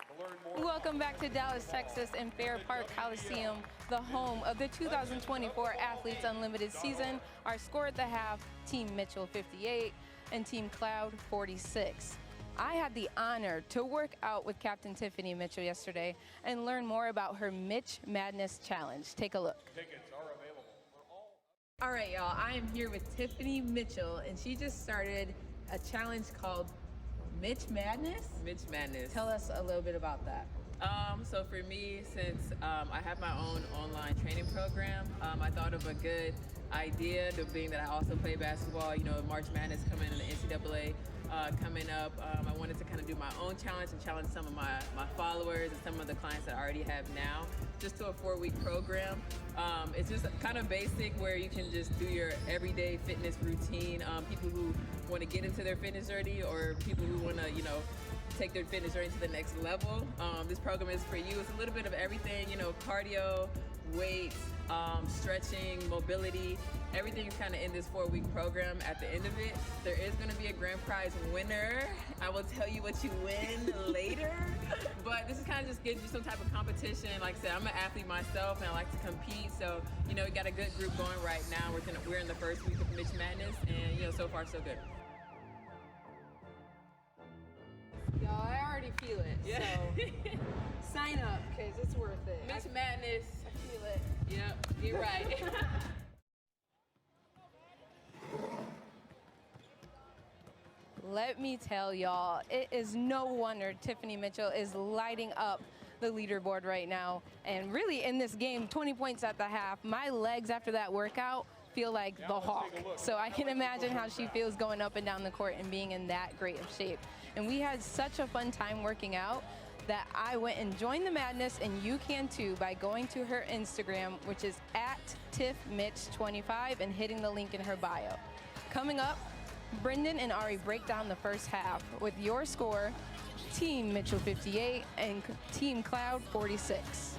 To learn more. Welcome back to Dallas, Texas and Fair Park Coliseum, the home of the 2024 Athletes Unlimited season. Our score at the half, Team Mitchell 58 and Team Cloud 46. I had the honor to work out with Captain Tiffany Mitchell yesterday and learn more about her Mitch Madness Challenge. Take a look. Tickets are available for all. All right, y'all, I am here with Tiffany Mitchell, and she just started a challenge called Mitch Madness? Mitch Madness. Tell us a little bit about that. So for me, since I have my own online training program, I thought of a good idea, being that I also play basketball, you know, March Madness coming in the NCAA coming up. I wanted to kind of do my own challenge and challenge some of my followers and some of the clients that I already have now, just to a 4-week program. It's just kind of basic where you can just do your everyday fitness routine. People who want to get into their fitness journey or people who want to, you know, take their fitness journey to the next level. This program is for you. It's a little bit of everything, you know, cardio, weights, stretching, mobility. Everything's kind of in this 4-week program. At the end of it, there is going to be a grand prize winner. I will tell you what you win later. But this is kind of just gives you some type of competition. Like I said, I'm an athlete myself and I like to compete. So, you know, we got a good group going right now. We're in the first week of Mitch Madness, and, you know, so far so good. Y'all, I already feel it. Yeah. So sign up because it's worth it. Mitch Madness. I feel it. Yep, you're right. Let me tell y'all, it is no wonder Tiffany Mitchell is lighting up the leaderboard right now. And really in this game, 20 points at the half. My legs after that workout feel like the Hawk. So I can imagine how she feels going up and down the court and being in that great of shape. And we had such a fun time working out that I went and joined the madness, and you can too by going to her Instagram, which is @TiffMitch25, and hitting the link in her bio. Coming up, Brendan and Ari break down the first half with your score, Team Mitchell 58 and Team Cloud 46.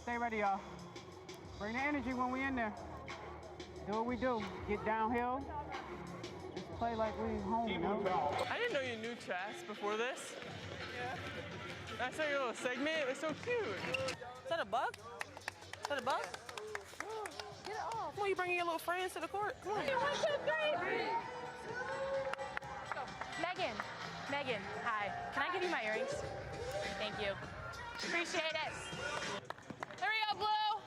Stay ready, y'all. Bring the energy when we in there. Do what we do. Get downhill. Just play like we home, you know? I didn't know you knew chess before this. I saw your little segment. It's so cute. Is that a bug? Is that a bug? Get it off. Come on, you bringing your little friends to the court. Come on. 1, 2, 3. Megan, hi. Can I give you my earrings? Thank you. Appreciate it. There we go, Blue.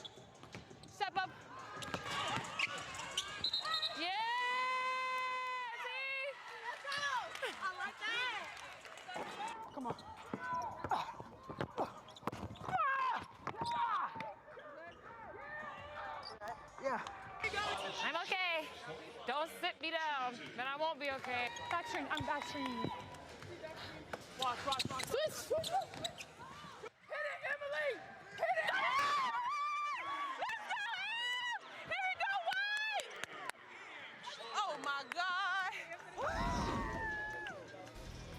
Step up. Yeah! See? Let's go! I like that. Come on. Yeah. I'm okay. Don't sit me down, then I won't be okay. I'm back stringing you. Watch. Switch. Hit it, Emily! Hit it! Let's go, Em! Here we go, White! Oh my God.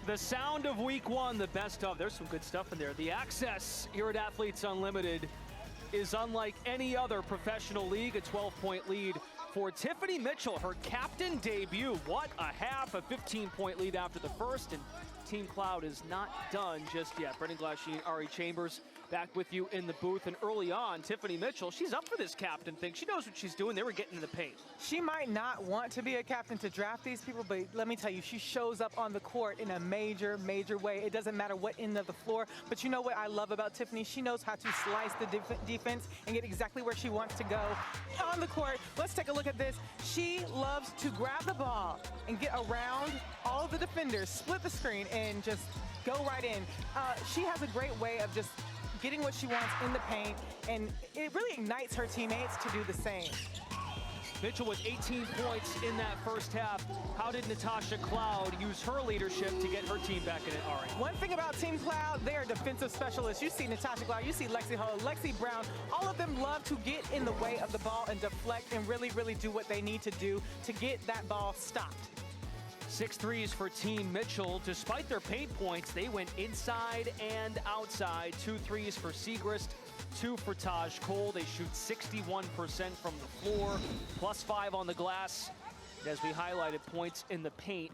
The sound of week 1, the best of. There's some good stuff in there. The access here at Athletes Unlimited is unlike any other professional league. A 12-point lead for Tiffany Mitchell, her captain debut. What a half, a 15-point lead after the first, and Team Cloud is not done just yet. Brendan Glasheen, Ari Chambers, back with you in the booth. And early on, Tiffany Mitchell, she's up for this captain thing. She knows what she's doing. They were getting in the paint. She might not want to be a captain to draft these people, but let me tell you, she shows up on the court in a major way. It doesn't matter what end of the floor, but you know what I love about Tiffany? She knows how to slice the defense and get exactly where she wants to go on the court. Let's take a look at this. She loves to grab the ball and get around all of the defenders, split the screen, and just go right in. She has a great way of just getting what she wants in the paint, and it really ignites her teammates to do the same. Mitchell with 18 points in that first half. How did Natasha Cloud use her leadership to get her team back in it, Ari? One thing about Team Cloud, they are defensive specialists. You see Natasha Cloud, you see Lexi Hull, Lexi Brown. All of them love to get in the way of the ball and deflect and really do what they need to do to get that ball stopped. 6 threes for Team Mitchell. Despite their paint points, they went inside and outside. 2 threes for Segrist, 2 for Taj Cole. They shoot 61% from the floor, +5 on the glass. As we highlighted, points in the paint.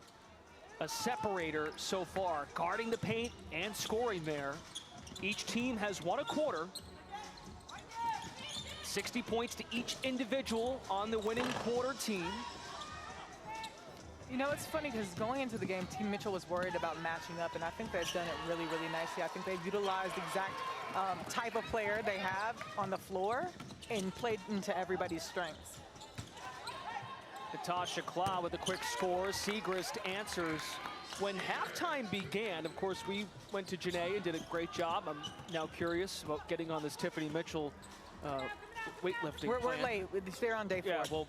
A separator so far, guarding the paint and scoring there. Each team has won a quarter. 60 points to each individual on the winning quarter team. You know, it's funny because going into the game, Team Mitchell was worried about matching up, and I think they've done it really nicely. I think they've utilized the exact type of player they have on the floor and played into everybody's strengths. Natasha Cloud with a quick score. Segrist answers. When halftime began, of course, we went to Janae and did a great job. I'm now curious about getting on this Tiffany Mitchell weightlifting We're plan. late. They're on day 4. Yeah, well,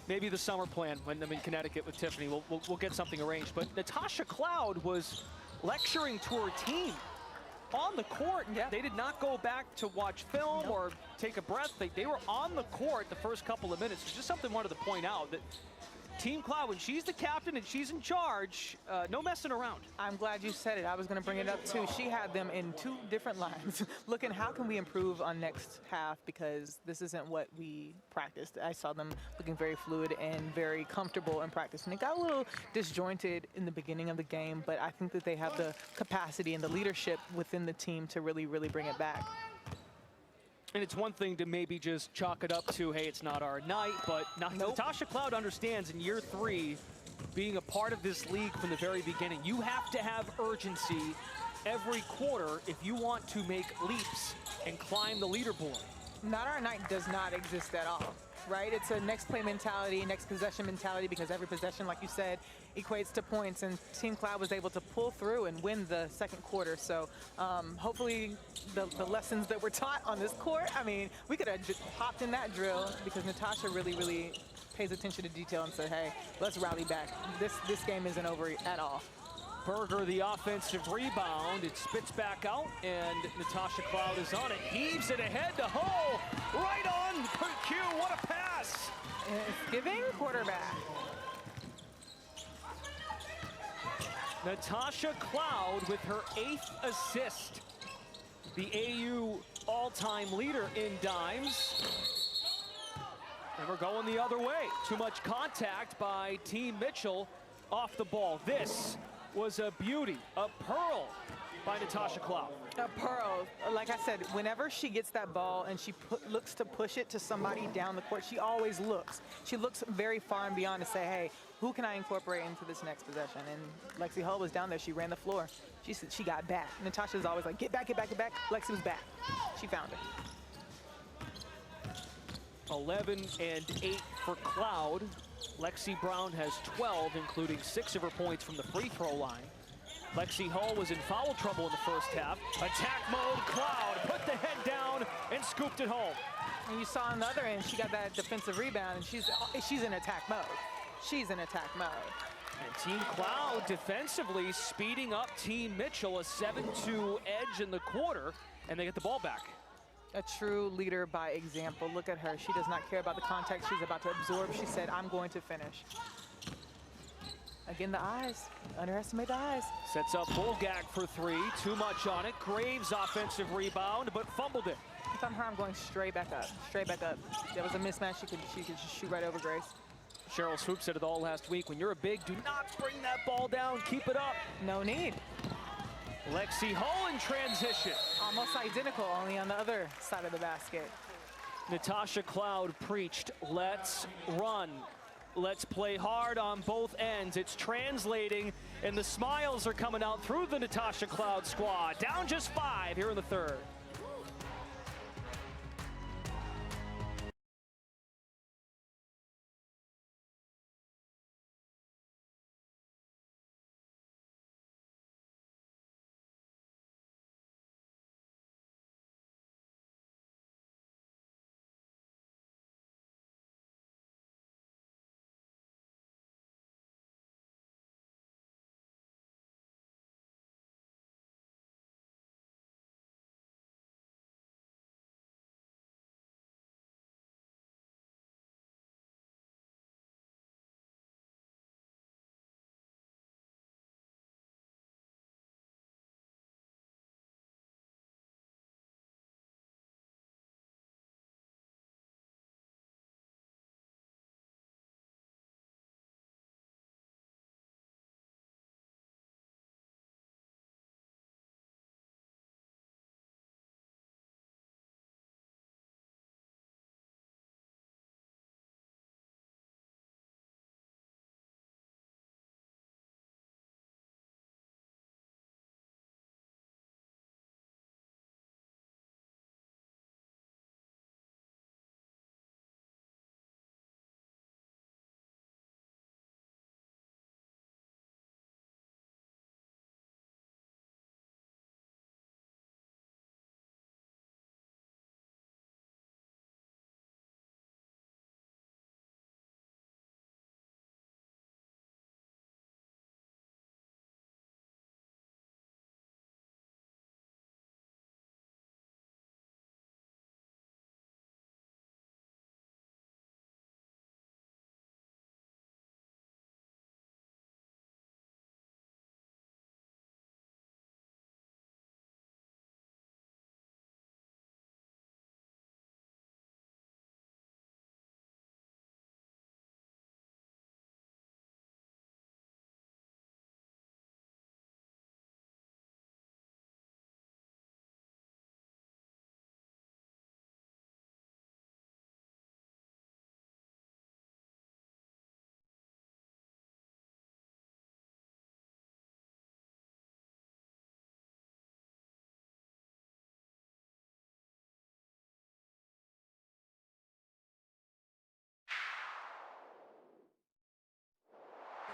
maybe the summer plan when I'm in Connecticut with Tiffany. We'll get something arranged. But Natasha Cloud was lecturing to her team on the court. Yeah. They did not go back to watch film or take a breath. They were on the court the first couple of minutes. It's just something I wanted to point out, that Team Cloud, when she's the captain and she's in charge, no messing around. I'm glad you said it. I was going to bring it up too. She had them in 2 different lines, looking how can we improve on next half, because this isn't what we practiced. I saw them looking very fluid and very comfortable in practice, and it got a little disjointed in the beginning of the game, but I think that they have the capacity and the leadership within the team to really bring it back. And it's one thing to maybe just chalk it up to, hey, it's not our night, but Natasha Cloud understands in year 3, being a part of this league from the very beginning, you have to have urgency every quarter if you want to make leaps and climb the leaderboard. Not our night does not exist at all, right? It's a next play mentality, next possession mentality, because every possession, like you said, equates to points, and Team Cloud was able to pull through and win the second quarter. So hopefully the lessons that were taught on this court, I mean, we could have hopped in that drill, because Natasha really pays attention to detail and said, hey, let's rally back. This game isn't over at all. Berger, the offensive rebound. It spits back out, and Natasha Cloud is on it. Heaves it ahead to Hull. Right on cue. What a pass. And it's giving quarterback. Natasha Cloud with her 8th assist. The AU all-time leader in dimes. And we're going the other way. Too much contact by Team Mitchell off the ball. This was a beauty, a pearl by Natasha Cloud. Pearl, like I said, whenever she gets that ball and she looks to push it to somebody down the court, she always looks. She looks very far and beyond to say, hey, who can I incorporate into this next possession? And Lexi Hull was down there. She ran the floor. She said she got back. Natasha's always like, get back, get back, get back. Lexi was back. She found it. 11 and 8 for Cloud. Lexi Brown has 12, including 6 of her points from the free throw line. Lexi Hull was in foul trouble in the first half. Attack mode, Cloud put the head down and scooped it home. And you saw on the other end, she got that defensive rebound, and she's in attack mode. She's in attack mode. And Team Cloud defensively speeding up Team Mitchell, a 7-2 edge in the quarter, and they get the ball back. A true leader by example. Look at her. She does not care about the contact she's about to absorb. She said, I'm going to finish. Again, the eyes. Underestimate the eyes. Sets up Bulgak for 3. Too much on it. Graves offensive rebound, but fumbled it. If I'm her, I'm going straight back up. Straight back up. That was a mismatch. She could just shoot right over Grace. Cheryl Swoop said it all last week. When you're a big, do not bring that ball down. Keep it up. No need. Lexi Hull in transition. Almost identical, only on the other side of the basket. Natasha Cloud preached, let's run. Let's play hard on both ends. It's translating, and the smiles are coming out through the Natasha Cloud squad. Down just 5 here in the third.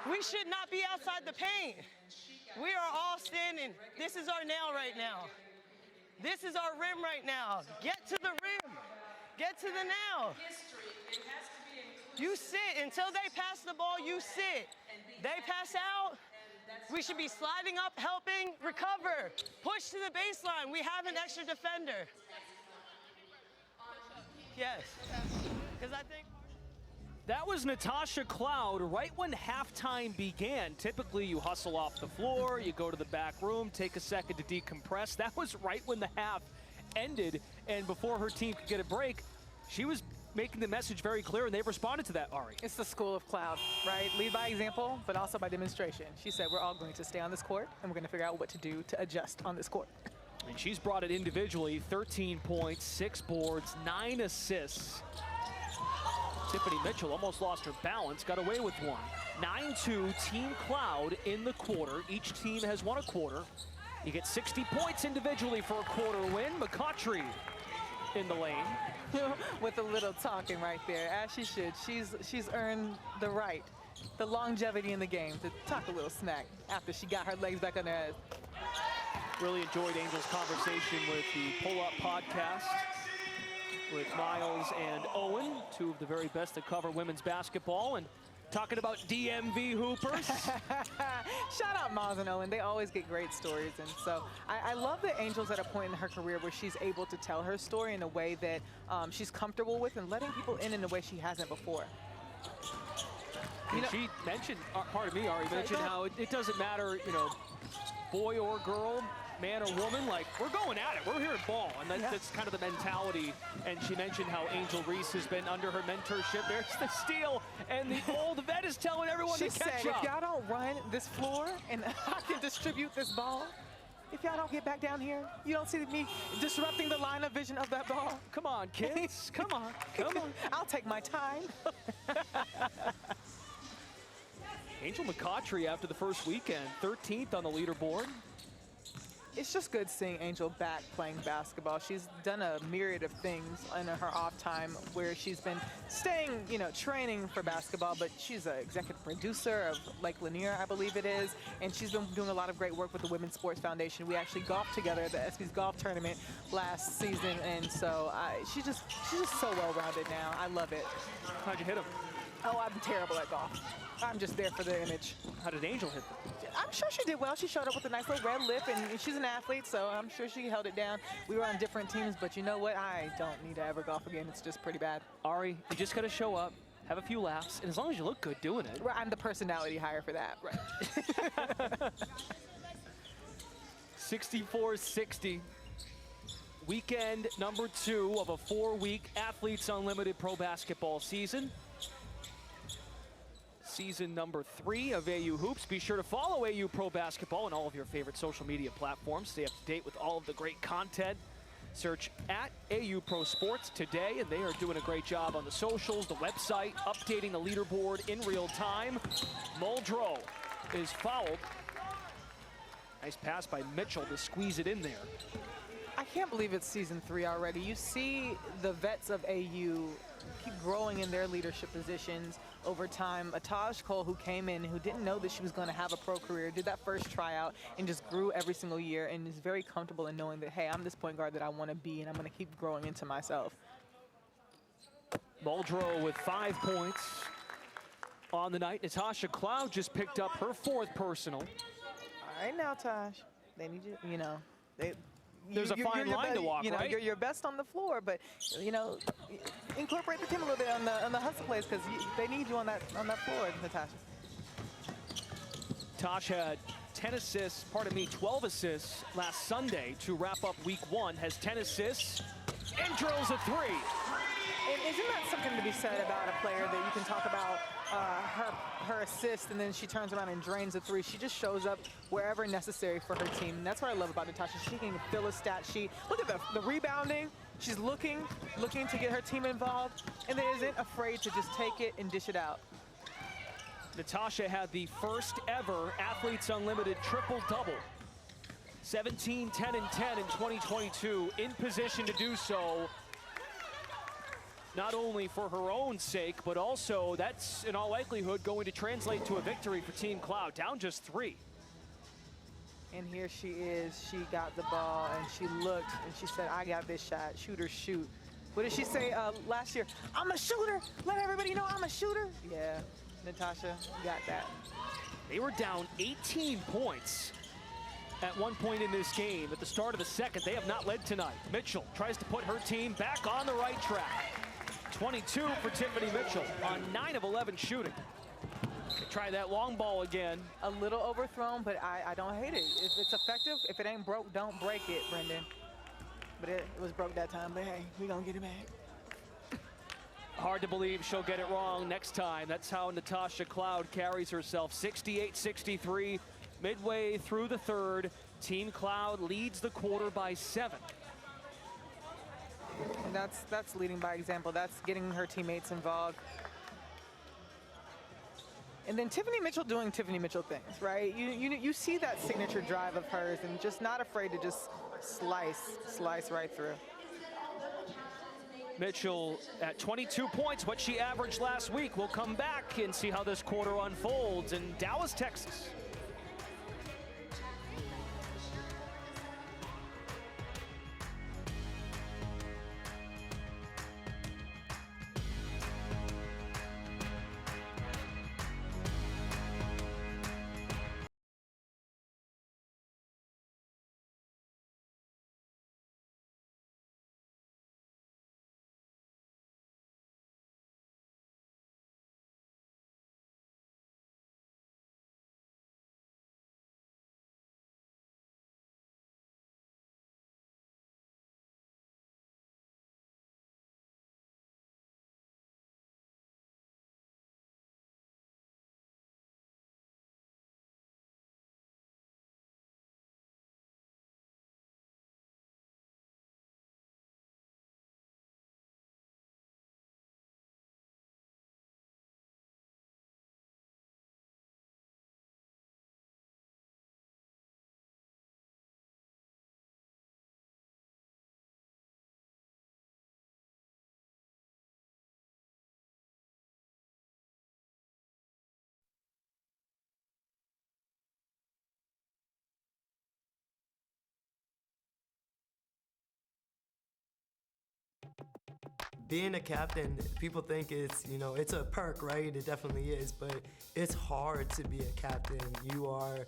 We should not be outside the paint. We are all standing. This is our nail right now. This is our rim right now. Get to the rim. Get to the nail. You sit. Until they pass the ball, you sit. They pass out. We should be sliding up, helping, recover. Push to the baseline. We have an extra defender. Yes. Because I think... That was Natasha Cloud right when halftime began. Typically, you hustle off the floor, you go to the back room, take a second to decompress. That was right when the half ended, and before her team could get a break, she was making the message very clear, and they've responded to that, Ari. It's the school of Cloud, right? Lead by example, but also by demonstration. She said, we're all going to stay on this court, and we're going to figure out what to do to adjust on this court. And she's brought it individually, 13 points, 6 boards, 9 assists. Tiffany Mitchell almost lost her balance, got away with one. 9-2 Team Cloud in the quarter. Each team has won a quarter. You get 60 points individually for a quarter win. McCautry in the lane. With a little talking right there, as she should. She's earned the right, the longevity in the game to talk a little smack after she got her legs back on her head. Really enjoyed Angel's conversation with the Pull Up podcast with Miles and Owen, two of the very best to cover women's basketball, and talking about DMV hoopers. Shout out Miles and Owen. They always get great stories. And so I love that Angel's at a point in her career where she's able to tell her story in a way that she's comfortable with and letting people in a way she hasn't before. And she mentioned, pardon me, Ari, mentioned how it doesn't matter, you know, boy or girl, man or woman, like, we're going at it. We're here at ball. And that's kind of the mentality. And she mentioned how Angel Reese has been under her mentorship. There's the steal. And the old vet is telling everyone to catch up. She said, if y'all don't run this floor and I can distribute this ball, if y'all don't get back down here, you don't see me disrupting the line of vision of that ball. Come on, kids. Come on. Come on. I'll take my time. Angel McCautry after the first weekend, 13th on the leaderboard. It's just good seeing Angel back playing basketball. She's done a myriad of things in her off time where she's been staying, you know, training for basketball, but she's an executive producer of Lake Lanier, I believe it is, and she's been doing a lot of great work with the Women's Sports Foundation. We actually golfed together at the ESPYs golf tournament last season, and so she's just so well-rounded now. I love it. How'd you hit him? Oh, I'm terrible at golf. I'm just there for the image. How did Angel hit them? I'm sure she did well. She showed up with a nice little red lip, and she's an athlete, so I'm sure she held it down. We were on different teams, but you know what? I don't need to ever golf again. It's just pretty bad. Ari, you just got to show up, have a few laughs, and as long as you look good doing it. Right, I'm the personality hire for that. Right. 64-60. Weekend number 2 of a 4-week Athletes Unlimited Pro Basketball season. Season number 3 of AU Hoops. Be sure to follow AU Pro Basketball on all of your favorite social media platforms. Stay up to date with all of the great content. Search at AU Pro Sports today, and they are doing a great job on the socials, the website, updating the leaderboard in real time. Muldrow is fouled. Nice pass by Mitchell to squeeze it in there. I can't believe it's season 3 already. You see the vets of AU keep growing in their leadership positions over time. Taj Cole, who came in, who didn't know that she was going to have a pro career, did that first tryout and just grew every single year and is very comfortable in knowing that, hey, I'm this point guard that I want to be, and I'm going to keep growing into myself. Muldrow with 5 points on the night. Natasha Cloud just picked up her 4th personal. All right now, Taj. They need you, you know. There's a fine line to walk, you know, right? You're your best on the floor, but, you know, incorporate the team a little bit on the hustle plays because they need you on that floor, Natasha. Tosh had 10 assists, 12 assists last Sunday to wrap up week 1. Has 10 assists and drills a 3. And isn't that something to be said about a player that you can talk about her assist and then she turns around and drains a 3? She just shows up wherever necessary for her team. And that's what I love about Natasha. She can fill a stat sheet. Look at the rebounding. She's looking to get her team involved and then isn't afraid to just take it and dish it out. Natasha had the first ever Athletes Unlimited triple-double. 17, 10, and 10 in 2022, in position to do so. Not only for her own sake, but also that's in all likelihood going to translate to a victory for Team Cloud, down just 3. And here she is. She got the ball and she looked and she said, I got this shot. Shoot or shoot. What did she say last year? I'm a shooter. Let everybody know I'm a shooter. Yeah, Natasha got that. They were down 18 points at one point in this game. At the start of the second, they have not led tonight. Mitchell tries to put her team back on the right track. 22 for Tiffany Mitchell on 9 of 11 shooting. Try that long ball again. A little overthrown, but I don't hate it. If it's effective, if it ain't broke, don't break it, Brendan. But it was broke that time, but hey, we gonna get it back. Hard to believe she'll get it wrong next time. That's how Natasha Cloud carries herself. 68-63, midway through the third. Team Cloud leads the quarter by 7. And that's leading by example. That's getting her teammates involved. And then Tiffany Mitchell doing Tiffany Mitchell things, right? You see that signature drive of hers and just not afraid to just slice right through. Mitchell at 22 points, what she averaged last week. We'll come back and see how this quarter unfolds in Dallas, Texas. Being a captain, people think it's, it's a perk, right? It definitely is, but it's hard to be a captain. You are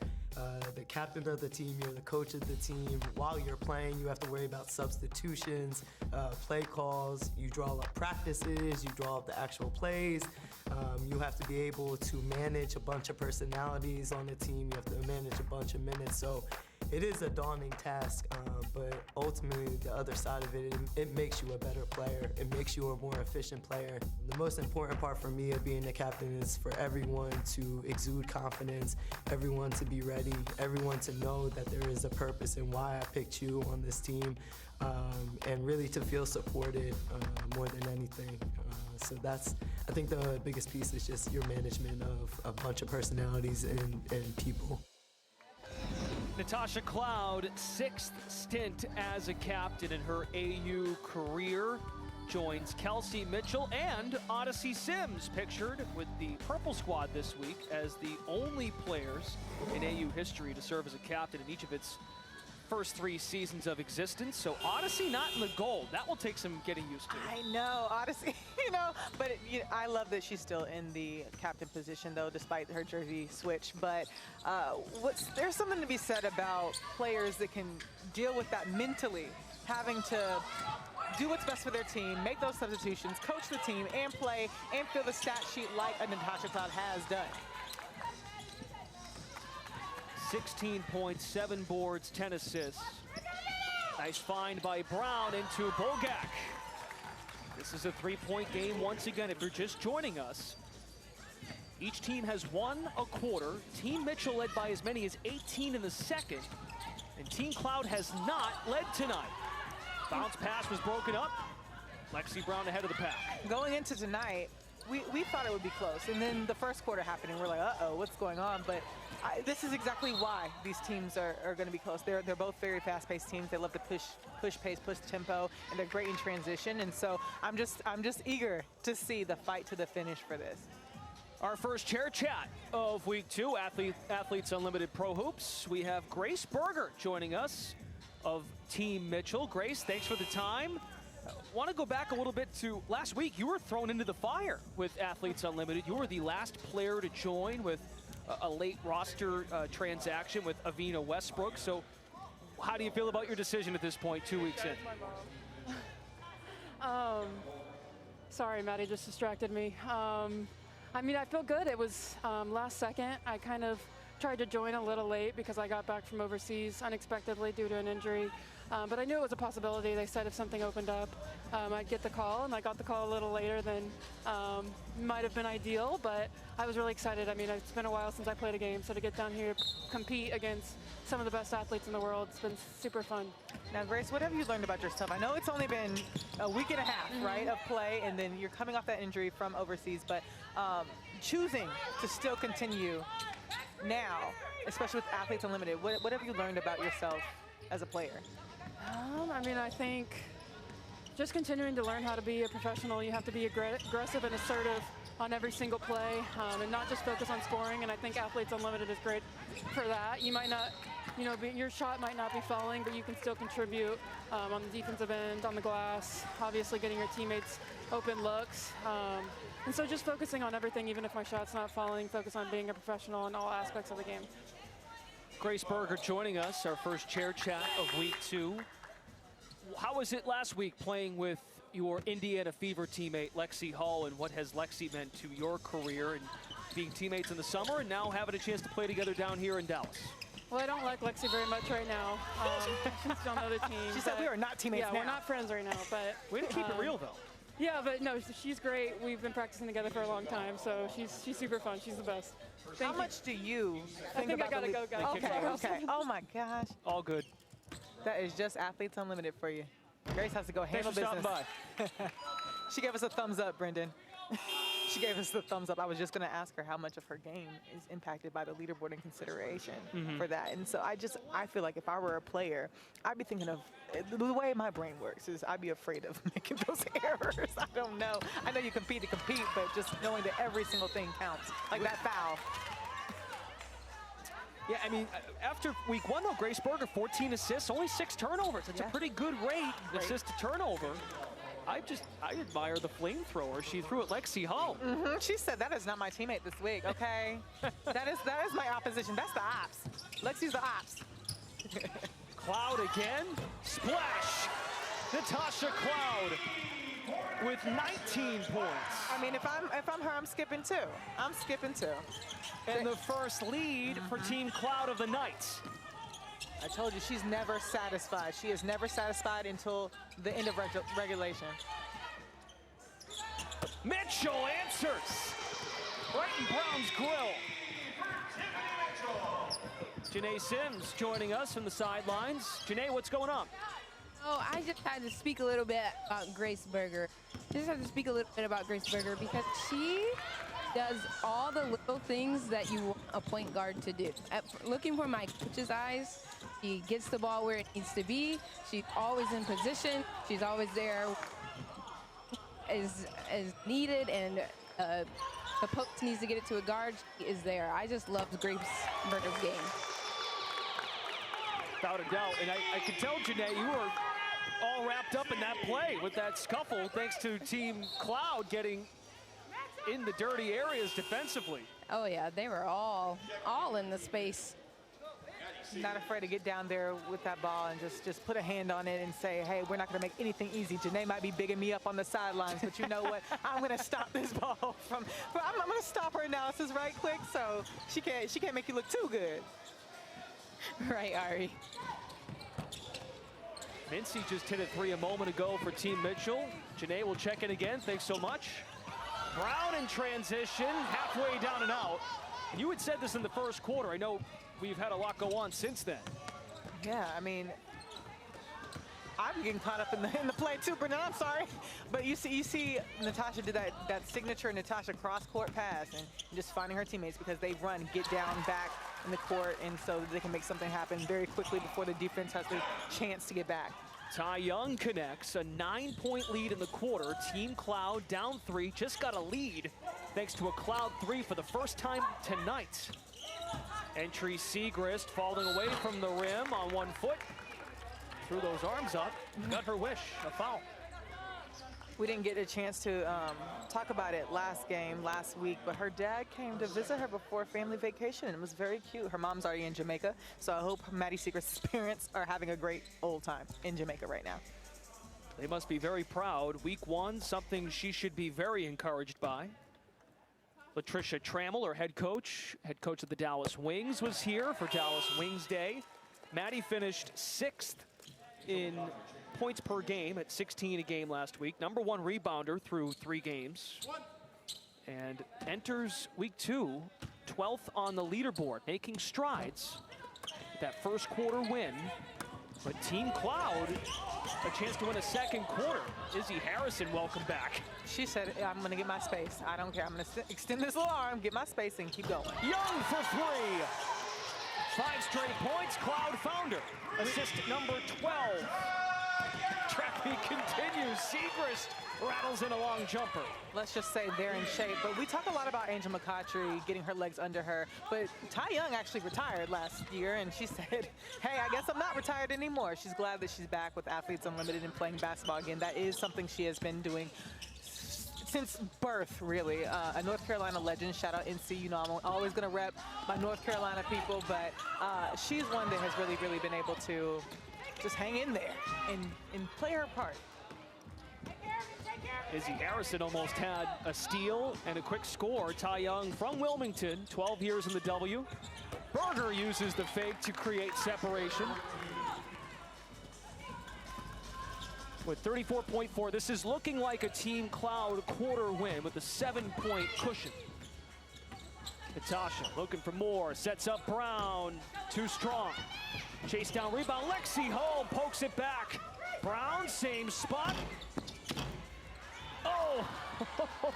the captain of the team, you're the coach of the team. While you're playing, you have to worry about substitutions, play calls, you draw up practices, you draw up the actual plays. You have to be able to manage a bunch of personalities on the team, you have to manage a bunch of minutes. So it is a daunting task, but ultimately the other side of it, it makes you a better player. It makes you a more efficient player. The most important part for me of being a captain is for everyone to exude confidence, everyone to be ready, everyone to know that there is a purpose and why I picked you on this team, and really to feel supported more than anything. So that's, I think the biggest piece is just your management of a bunch of personalities and people. Natasha Cloud, 6th stint as a captain in her AU career, joins Kelsey Mitchell and Odyssey Sims, pictured with the Purple Squad this week as the only players in AU history to serve as a captain in each of its first 3 seasons of existence. So Odyssey not in the gold. That will take some getting used to. I know, Odyssey, but I love that she's still in the captain position, though, despite her jersey switch. But there's something to be said about players that can deal with that mentally, having to do what's best for their team, make those substitutions, coach the team, and play, and fill the stat sheet like a Natasha Cloud has done. 16 points, 7 boards, 10 assists. Nice find by Brown into Bogak. This is a 3-point game once again. If you're just joining us, each team has won a quarter. Team Mitchell led by as many as 18 in the second, and Team Cloud has not led tonight. Bounce pass was broken up. Lexi Brown ahead of the pack. Going into tonight, we thought it would be close, and then the first quarter happened, and we're like, uh-oh, what's going on? But this is exactly why these teams are going to be close. They're both very fast-paced teams. They love to push pace, push tempo, and they're great in transition. And so I'm just eager to see the fight to the finish for this. Our first chair chat of week 2, Athletes Unlimited Pro Hoops. We have Grace Berger joining us of Team Mitchell. Grace, thanks for the time. Want to go back a little bit to last week. You were thrown into the fire with Athletes Unlimited. You were the last player to join with a late roster transaction with Avina Westbrook. So how do you feel about your decision at this point, 2 weeks in? Sorry, Maddie just distracted me. I mean, I feel good. It was last second. I kind of tried to join a little late because I got back from overseas unexpectedly due to an injury. But I knew it was a possibility. They said if something opened up, I'd get the call, and I got the call a little later than might have been ideal, but I was really excited. I mean, it's been a while since I played a game, so to get down here, compete against some of the best athletes in the world, it's been super fun. Now, Grace, what have you learned about yourself? I know it's only been a week and a half, right, of play, and then you're coming off that injury from overseas, but choosing to still continue now, especially with Athletes Unlimited, what have you learned about yourself as a player? I mean, I think just continuing to learn how to be a professional. You have to be aggressive and assertive on every single play, and not just focus on scoring. And I think Athletes Unlimited is great for that. You might not, you know, your shot might not be falling, but you can still contribute on the defensive end, on the glass, obviously getting your teammates open looks. And so just focusing on everything, even if my shot's not falling, focus on being a professional in all aspects of the game. Grace Berger joining us, our first chair chat of week 2. How was it last week playing with your Indiana Fever teammate, Lexie Hull, and what has Lexie meant to your career and being teammates in the summer and now having a chance to play together down here in Dallas? Well, I don't like Lexie very much right now. She's on the other team. She said we are not teammates now. Yeah, we're not friends right now, but... Way to keep it real, though. Yeah, but no, she's great. We've been practicing together for a long time, so she's super fun. She's the best. How much do you think about I gotta go, guys. Okay. Oh my gosh. All good. That is just Athletes Unlimited for you. Grace has to go handle business. She gave us a thumbs up, Brendan. She gave us the thumbs up. I was just going to ask her how much of her game is impacted by the leaderboard in consideration for that. And so I feel like if I were a player, I'd be thinking of, the way my brain works is I'd be afraid of making those errors. I don't know. I know you compete to compete, but just knowing that every single thing counts, like that foul. Yeah, I mean, after week 1, though, Grace Berger, 14 assists, only 6 turnovers. It's a pretty good rate, assist to turnover. I admire the flamethrower she threw at Lexie Hull. She said, that is not my teammate this week, okay? that is my opposition. That's the ops. Lexie's the ops. Cloud again. Splash. Natasha Cloud with 19 points. I mean, if I'm her, I'm skipping 2. I'm skipping 2. And the first lead for Team Cloud of the night. I told you, she's never satisfied. She is never satisfied until the end of regulation. Mitchell answers. Right in Brown's grill. Janae Sims joining us from the sidelines. Janae, what's going on? Oh, I just had to speak a little bit about Grace Berger. I just had to speak a little bit about Grace Berger because she does all the little things that you want a point guard to do. Looking from my coach's eyes, she gets the ball where it needs to be. She's always in position. She's always there as needed, and the post needs to get it to a guard. She is there. I just love Grace Berger's game. Without a doubt, and I can tell, Janae, you were all wrapped up in that play with that scuffle, thanks to Team Cloud getting in the dirty areas defensively. Oh yeah, they were all in the space. Not afraid to get down there with that ball and just put a hand on it and say, hey, we're not going to make anything easy. Janae might be bigging me up on the sidelines, but you know what? I'm going to stop this ball I'm going to stop her analysis right quick so she can't make you look too good. Right, Ari. Mincy just hit a 3 a moment ago for Team Mitchell. Janae will check in again. Thanks so much. Brown in transition, halfway down and out. And you had said this in the first quarter. I know we've had a lot go on since then. Yeah, I mean, I'm getting caught up in the play too, Brendan. I'm sorry, but you see Natasha did that signature Natasha cross-court pass and just finding her teammates because they run, get down, back in the court, and so they can make something happen very quickly before the defense has the chance to get back. Ty Young connects, a 9-point lead in the quarter. Team Cloud down 3, just got a lead thanks to a Cloud 3 for the first time tonight. Entry Siegrist falling away from the rim on 1 foot. Threw those arms up, got her wish, a foul. We didn't get a chance to talk about it last week, but her dad came to visit her before family vacation, and it was very cute. Her mom's already in Jamaica, so I hope Maddie Siegrist's parents are having a great old time in Jamaica right now. They must be very proud. Week 1, something she should be very encouraged by. Latricia Trammell, her head coach of the Dallas Wings, was here for Dallas Wings Day. Maddie finished 6th in points per game at 16 a game last week. #1 rebounder through 3 games. And enters week 2, 12th on the leaderboard, making strides. That first quarter win. But Team Cloud, a chance to win a second quarter. Izzy Harrison, welcome back. She said, I'm going to get my space. I don't care. I'm going to extend this little arm, get my space, and keep going. Young for 3. 5 straight points. Cloud found her. Assist number 12. Track meet continues. Siegrist rattles in a long jumper. Let's just say they're in shape. But we talk a lot about Angel McCoughtry getting her legs under her. But Ty Young actually retired last year, and she said, hey, I guess I'm not retired anymore. She's glad that she's back with Athletes Unlimited and playing basketball again. That is something she has been doing since birth, really. A North Carolina legend. Shout out NC. You know, I'm always going to rep my North Carolina people. But she's one that has really been able to just hang in there and play her part. Izzy Harrison almost had a steal and a quick score. Ty Young from Wilmington, 12 years in the W. Berger uses the fake to create separation. With 34.4, this is looking like a Team Cloud quarter win with a 7-point cushion. Natasha looking for more, sets up Brown, too strong. Chase down rebound, Lexi Hull pokes it back. Brown, same spot. Oh,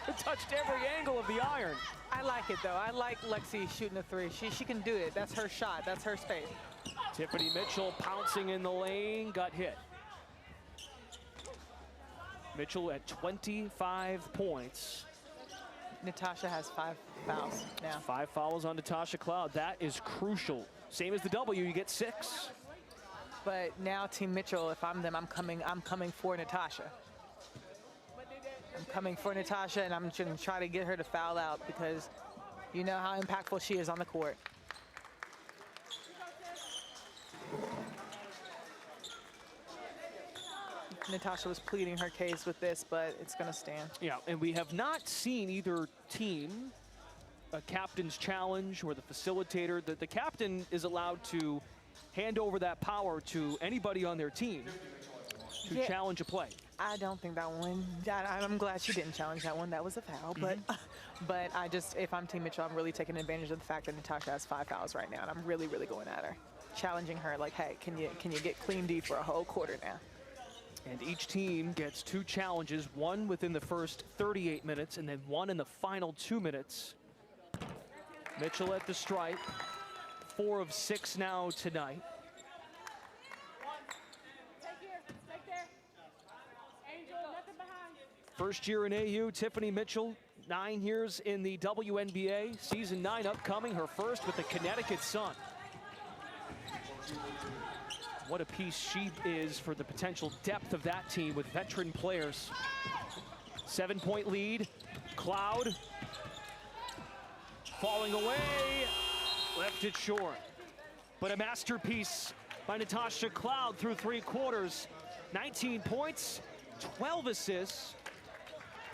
it touched every angle of the iron. I like it, though. I like Lexi shooting a 3. She can do it. That's her shot. That's her space. Tiffany Mitchell pouncing in the lane, got hit. Mitchell at 25 points. Natasha has 5 fouls now. 5 fouls on Natasha Cloud. That is crucial. Same as the W, you get 6. But now Team Mitchell, if I'm them, I'm coming for Natasha. I'm coming for Natasha, and I'm going to try to get her to foul out because you know how impactful she is on the court. Natasha was pleading her case with this, but it's going to stand. Yeah, and we have not seen either team a captain's challenge or the facilitator. The captain is allowed to hand over that power to anybody on their team to challenge a play. I don't think that one, I'm glad she didn't challenge that one. That was a foul, but I just, if I'm Team Mitchell, I'm really taking advantage of the fact that Natasha has 5 fouls right now, and I'm really going at her. Challenging her like, hey, can you get clean D for a whole quarter now? And each team gets 2 challenges, 1 within the first 38 minutes and then 1 in the final 2 minutes. Mitchell at the stripe, 4 of 6 now tonight. First year in AU, Tiffany Mitchell, 9 years in the WNBA, season 9 upcoming, her first with the Connecticut Sun. What a piece she is for the potential depth of that team with veteran players. 7-point lead, Cloud falling away, left it short. But a masterpiece by Natasha Cloud through 3 quarters. 19 points, 12 assists,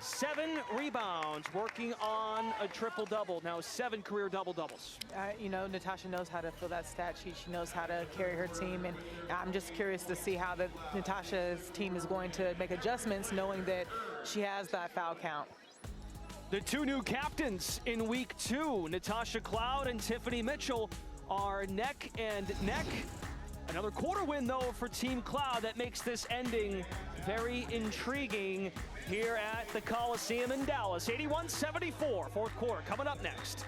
7 rebounds, working on a triple-double. Now 7 career double-doubles. You know, Natasha knows how to fill that stat sheet. She knows how to carry her team, and I'm just curious to see how Natasha's team is going to make adjustments, knowing that she has that foul count. The 2 new captains in week 2, Natasha Cloud and Tiffany Mitchell, are neck and neck. Another quarter win, though, for Team Cloud that makes this ending very intriguing here at the Coliseum in Dallas. 81-74, 4th quarter coming up next.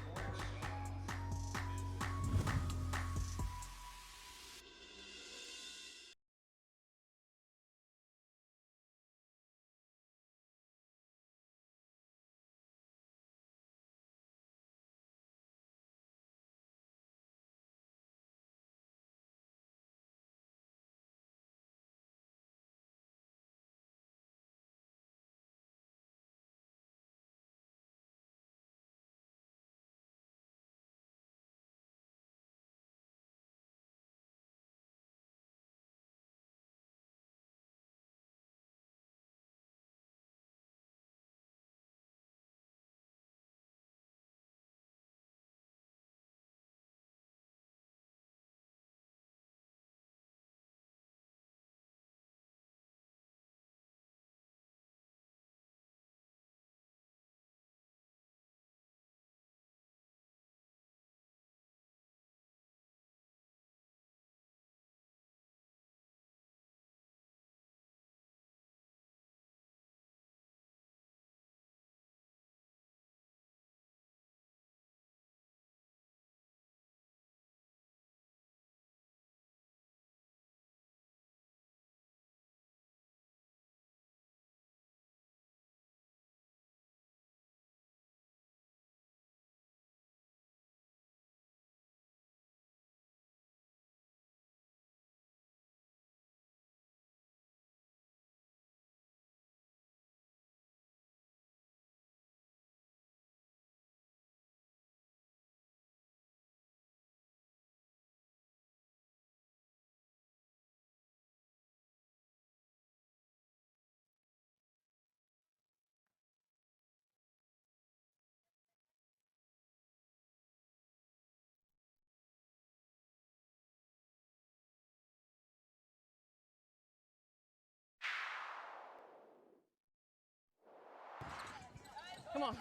Come on.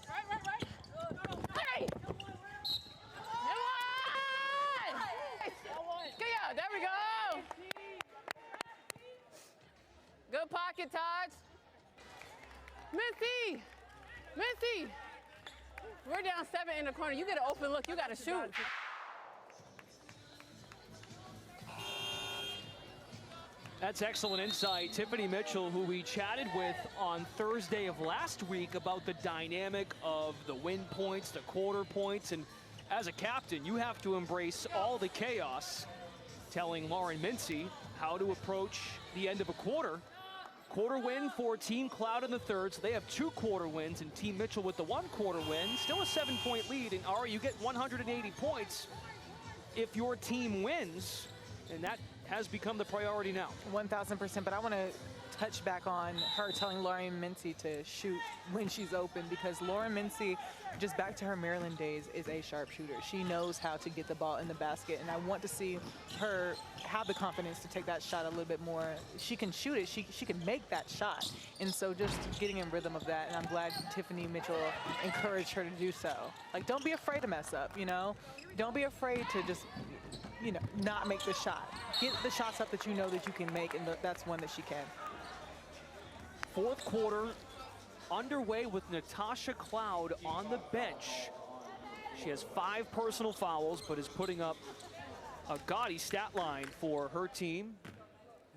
Right. Hey! Come on! Yeah, there we go. Good pocket, Taj. Missy. We're down 7 in the corner. You get an open look. You got to shoot. That's excellent insight. Tiffany Mitchell, who we chatted with on Thursday of last week about the dynamic of the win points, the quarter points, and as a captain, you have to embrace all the chaos, telling Lauren Mincy how to approach the end of a quarter. Quarter win for Team Cloud in the third, so they have 2 quarter wins, and Team Mitchell with the 1 quarter win. Still a 7-point lead, and Ari, you get 180 points if your team wins, and that has become the priority now. 1,000%, but I want to touch back on her telling Lauren Mincy to shoot when she's open, because Lauren Mincy, just back to her Maryland days, is a sharpshooter. She knows how to get the ball in the basket, and I want to see her have the confidence to take that shot a little bit more. She can shoot it, she can make that shot, and so just getting in rhythm of that, and I'm glad Tiffany Mitchell encouraged her to do so. Like, don't be afraid to mess up, you know? Don't be afraid to just, you know, not make the shot. Get the shots up that you know that you can make, and that's one that she can. Fourth quarter underway with Natasha Cloud on the bench. She has 5 personal fouls, but is putting up a gaudy stat line for her team.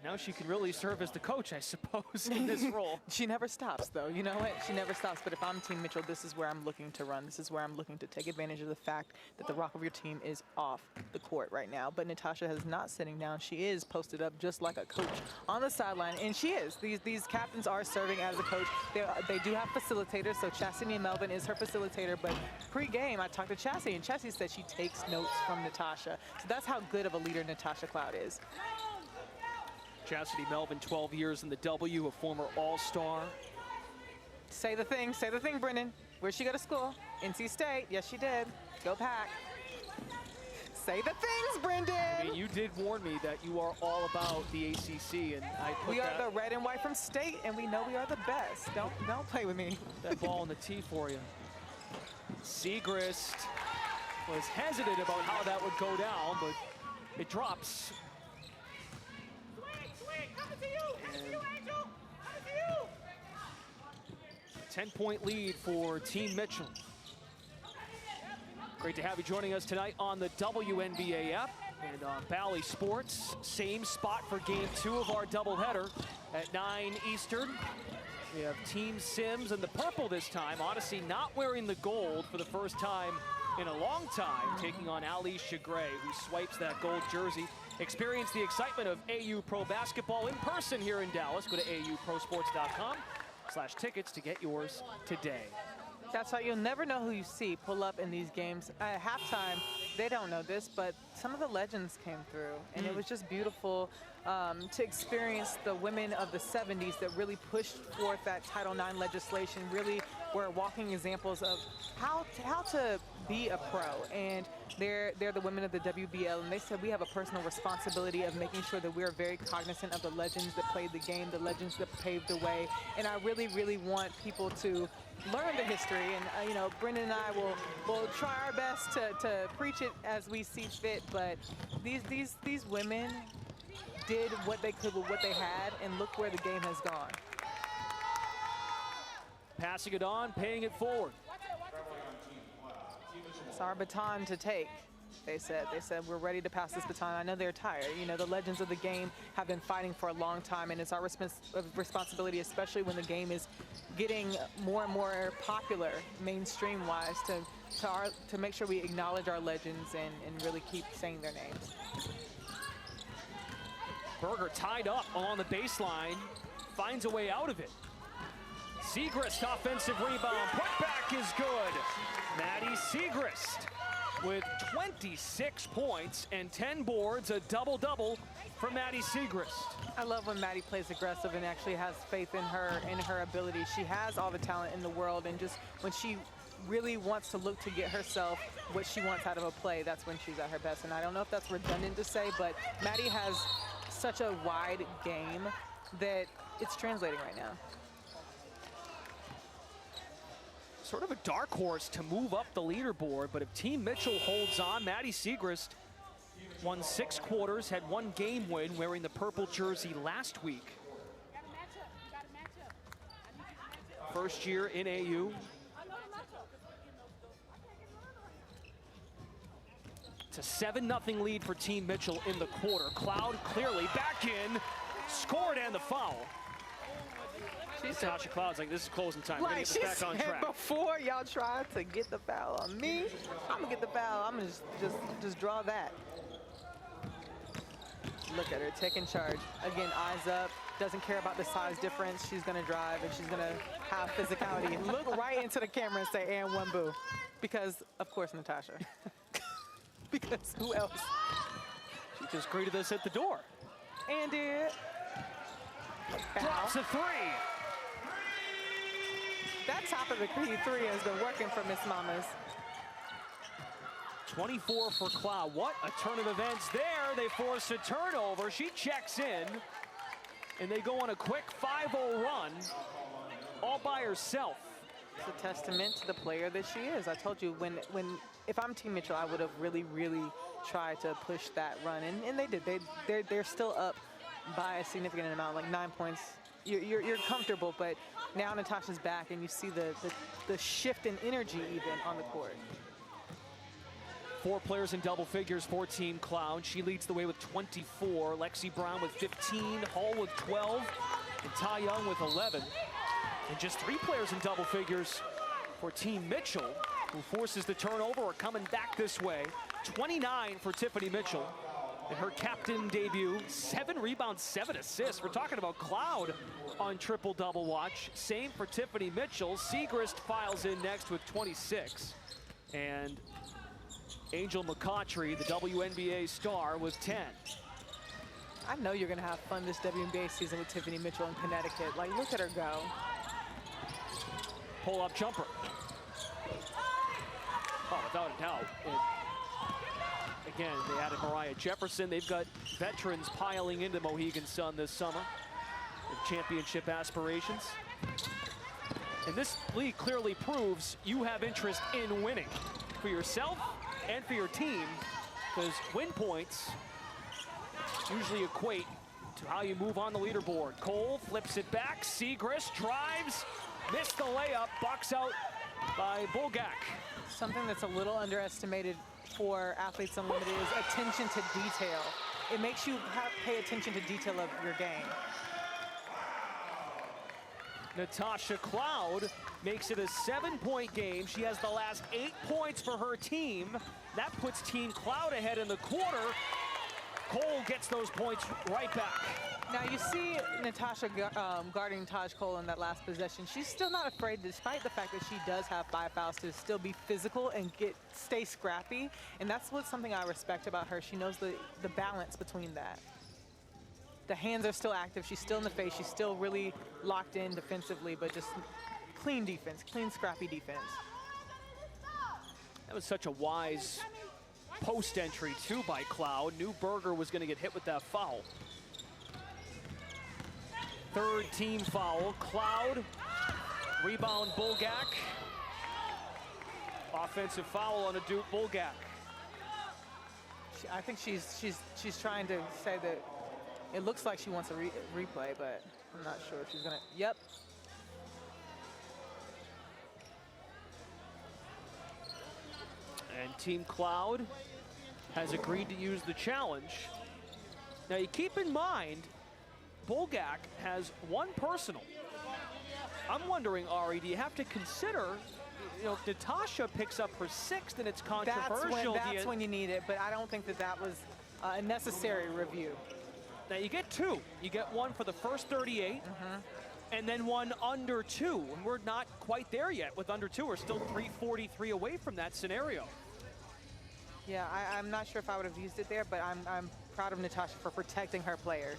Now she can really serve as the coach, I suppose, in this role. She never stops, though. You know what? She never stops. But if I'm Team Mitchell, this is where I'm looking to run. This is where I'm looking to take advantage of the fact that the rock of your team is off the court right now. But Natasha is not sitting down. She is posted up just like a coach on the sideline, and she is. These captains are serving as a coach. They do have facilitators, so Chastity Melvin is her facilitator. But pre-game, I talked to Chastity, and Chastity said she takes notes from Natasha. So that's how good of a leader Natasha Cloud is. Chastity Melvin, 12 years in the W, a former All-Star. Say the thing, Brendan. Where'd she go to school? NC State. Yes, she did. Go Pack. Say the things, Brendan. I mean, you did warn me that you are all about the ACC, and I put we are the red and white from State, and we know we are the best. Don't play with me. That ball on the tee for you. Siegrist was hesitant about how that would go down, but it drops. 10-point lead for Team Mitchell. Great to have you joining us tonight on the WNBA app and on Bally Sports. Same spot for Game 2 of our doubleheader at 9 Eastern. We have Team Sims in the purple this time. Odyssey not wearing the gold for the first time in a long time, taking on Alicia Gray, who swipes that gold jersey. Experience the excitement of AU Pro Basketball in person here in Dallas. Go to auprosports.com/tickets to get yours today. That's why you'll never know who you see pull up in these games. At halftime, they don't know this, but some of the legends came through, and it was just beautiful to experience the women of the 70s that really pushed forth that Title IX legislation, really were walking examples of how to be a pro. And they're the women of the WBL, and they said we have a personal responsibility of making sure that we're very cognizant of the legends that played the game, the legends that paved the way. And I really, really want people to learn the history, and you know, Brendan and I will try our best to preach it as we see fit. But these women did what they could with what they had, and look where the game has gone. Passing it on, paying it forward. It's our baton to take, they said. They said, we're ready to pass this baton. I know they're tired. You know, the legends of the game have been fighting for a long time, and it's our responsibility, especially when the game is getting more and more popular, mainstream-wise, to make sure we acknowledge our legends and really keep saying their names. Berger tied up along the baseline, finds a way out of it. Siegrist offensive rebound, putback is good. Maddie Siegrist with 26 points and 10 boards, a double-double for Maddie Siegrist. I love when Maddie plays aggressive and actually has faith in her ability. She has all the talent in the world, and just when she really wants to look to get herself what she wants out of a play, that's when she's at her best. And I don't know if that's redundant to say, but Maddie has such a wide game that it's translating right now. sort of a dark horse to move up the leaderboard, but if Team Mitchell holds on, Maddie Siegrist won 6 quarters, had 1 game win wearing the purple jersey last week. First year in AU. It's a 7-0 lead for Team Mitchell in the quarter. Cloud clearly back in, scored and the foul. Natasha Cloud's like, this is closing time. We're gonna get this back on track. Before y'all try to get the foul on me, I'm gonna get the foul. I'm gonna just draw that. Look at her taking charge. Again, eyes up. Doesn't care about the size difference. She's gonna drive and she's gonna have physicality. Look right into the camera and say, and one boo. Because, of course, Natasha. Because who else? She just greeted us at the door. And it drops a 3. That top of the key 3 has been working for Miss Mamas. 24 for Cloud. What a turn of events there. They force a turnover. She checks in, and they go on a quick 5-0 run all by herself. It's a testament to the player that she is. I told you, if I'm Team Mitchell, I would have really tried to push that run, and they did. They're still up by a significant amount, like 9 points. You're comfortable, but now Natasha's back, and you see the shift in energy even on the court. 4 players in double figures for Team Cloud. She leads the way with 24. Lexi Brown with 15, Hall with 12, and Ty Young with 11. And just 3 players in double figures for Team Mitchell, who forces the turnover or coming back this way. 29 for Tiffany Mitchell in her captain debut. 7 rebounds, 7 assists. We're talking about Cloud on triple-double watch. Same for Tiffany Mitchell. Siegrist files in next with 26. And Angel McCautry, the WNBA star, with 10. I know you're going to have fun this WNBA season with Tiffany Mitchell in Connecticut. Like, look at her go. Pull-up jumper. Oh, without a doubt. Again, they added Mariah Jefferson. They've got veterans piling into Mohegan Sun this summer with championship aspirations. And this league clearly proves you have interest in winning for yourself and for your team, because win points usually equate to how you move on the leaderboard. Cole flips it back. Siegrist drives, missed the layup, box out by Bulgak. Something that's a little underestimated for Athletes Unlimited is attention to detail. It makes you pay attention to detail of your game. Natasha Cloud makes it a 7-point game. She has the last 8 points for her team. That puts Team Cloud ahead in the quarter. Cole gets those points right back. Now you see Natasha guarding Taj Cole in that last possession. She's still not afraid, despite the fact that she does have 5 fouls, to still be physical and stay scrappy. And that's something I respect about her. She knows the balance between that. The hands are still active. She's still in the face. She's still really locked in defensively, but just clean defense, clean, scrappy defense. That was such a wise post entry, too, by Cloud. Newberger was going to get hit with that foul. 3rd team foul. Cloud, rebound Bulgak. Offensive foul on a Duke Bulgak. I think she's trying to say that it looks like she wants a replay, but I'm not sure if she's gonna. Yep. And Team Cloud has agreed to use the challenge. Now you keep in mind, Bulgak has 1 personal. I'm wondering, Ari, do you have to consider, if Natasha picks up her 6th and it's controversial. That's when you need it, but I don't think that was a necessary review. Now you get 2. You get 1 for the first 38, and then 1 under 2. And we're not quite there yet with under 2. We're still 343 away from that scenario. Yeah, I'm not sure if I would have used it there, but I'm proud of Natasha for protecting her players.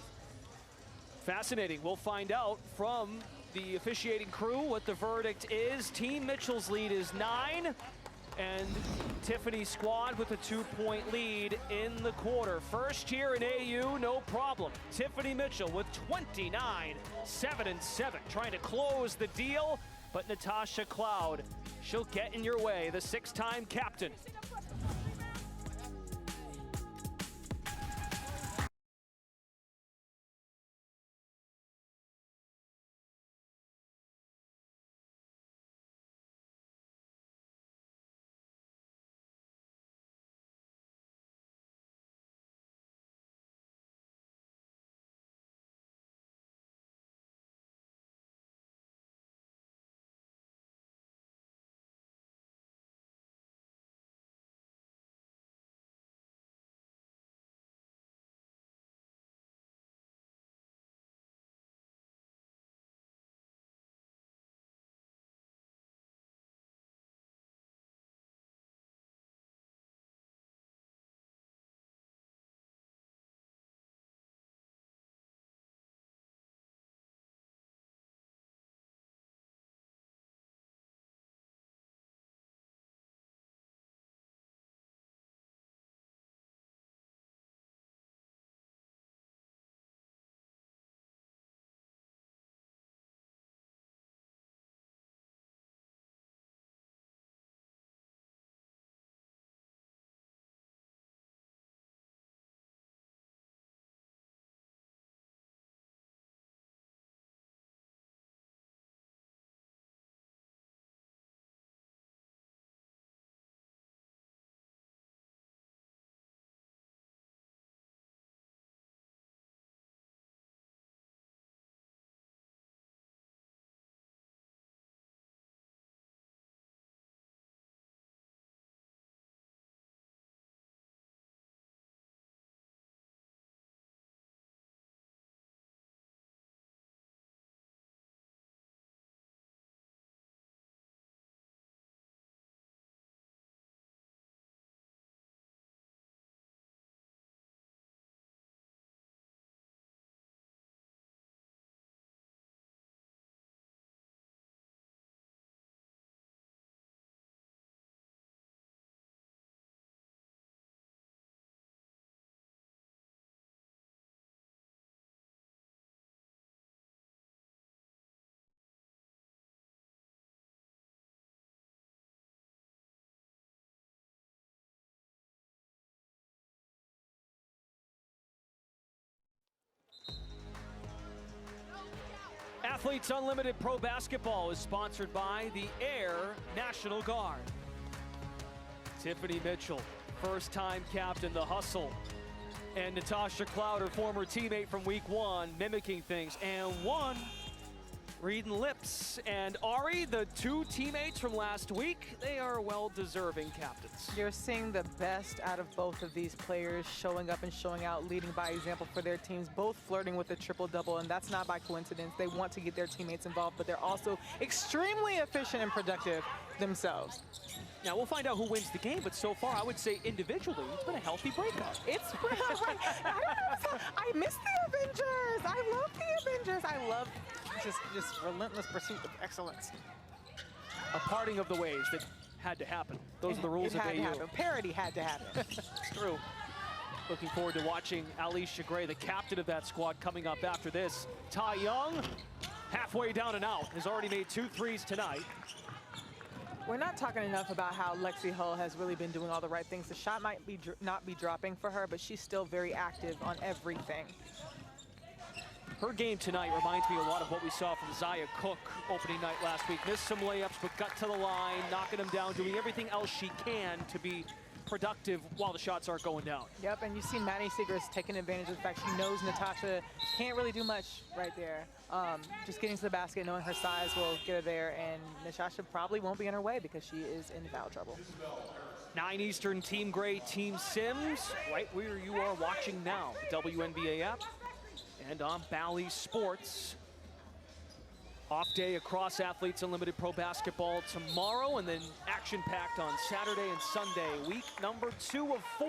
Fascinating. We'll find out from the officiating crew what the verdict is. Team Mitchell's lead is 9, and Tiffany's squad with a 2-point lead in the quarter. First year in AU, no problem. Tiffany Mitchell with 29, 7-7, trying to close the deal, but Natasha Cloud, she'll get in your way, the 6-time captain. Athletes Unlimited Pro Basketball is sponsored by the Air National Guard. Tiffany Mitchell, first-time captain, the hustle. And Natasha Cloud, her former teammate from week 1, mimicking things. And one, reading lips. And Ari, the 2 teammates from last week, they are well-deserving captains. You're seeing the best out of both of these players, showing up and showing out, leading by example for their teams, both flirting with a triple-double, and that's not by coincidence. They want to get their teammates involved, but they're also extremely efficient and productive themselves. Now, we'll find out who wins the game, but so far, I would say individually, it's been a healthy breakout. It's right. I miss the Avengers. I love the Avengers. I love just relentless pursuit of excellence. A parting of the ways that had to happen. Those are the rules of AU. Parity had to happen. It's true. Looking forward to watching Alicia Gray, the captain of that squad, coming up after this. Tai Young, halfway down and out, has already made 2 threes tonight. We're not talking enough about how Lexi Hull has really been doing all the right things. The shot might be not be dropping for her, but she's still very active on everything. Her game tonight reminds me a lot of what we saw from Zaya Cook opening night last week. Missed some layups, but got to the line, knocking them down, doing everything else she can to be productive while the shots aren't going down. Yep, and you see Maddie Seegers taking advantage of the fact she knows Natasha can't really do much right there. Just getting to the basket, knowing her size will get her there, and Natasha probably won't be in her way because she is in foul trouble. 9 Eastern, Team Gray, Team Sims, right where you are watching now. The WNBA app and on Bally Sports. Off day across Athletes Unlimited Pro Basketball tomorrow, and then action-packed on Saturday and Sunday. Week number 2 of 4.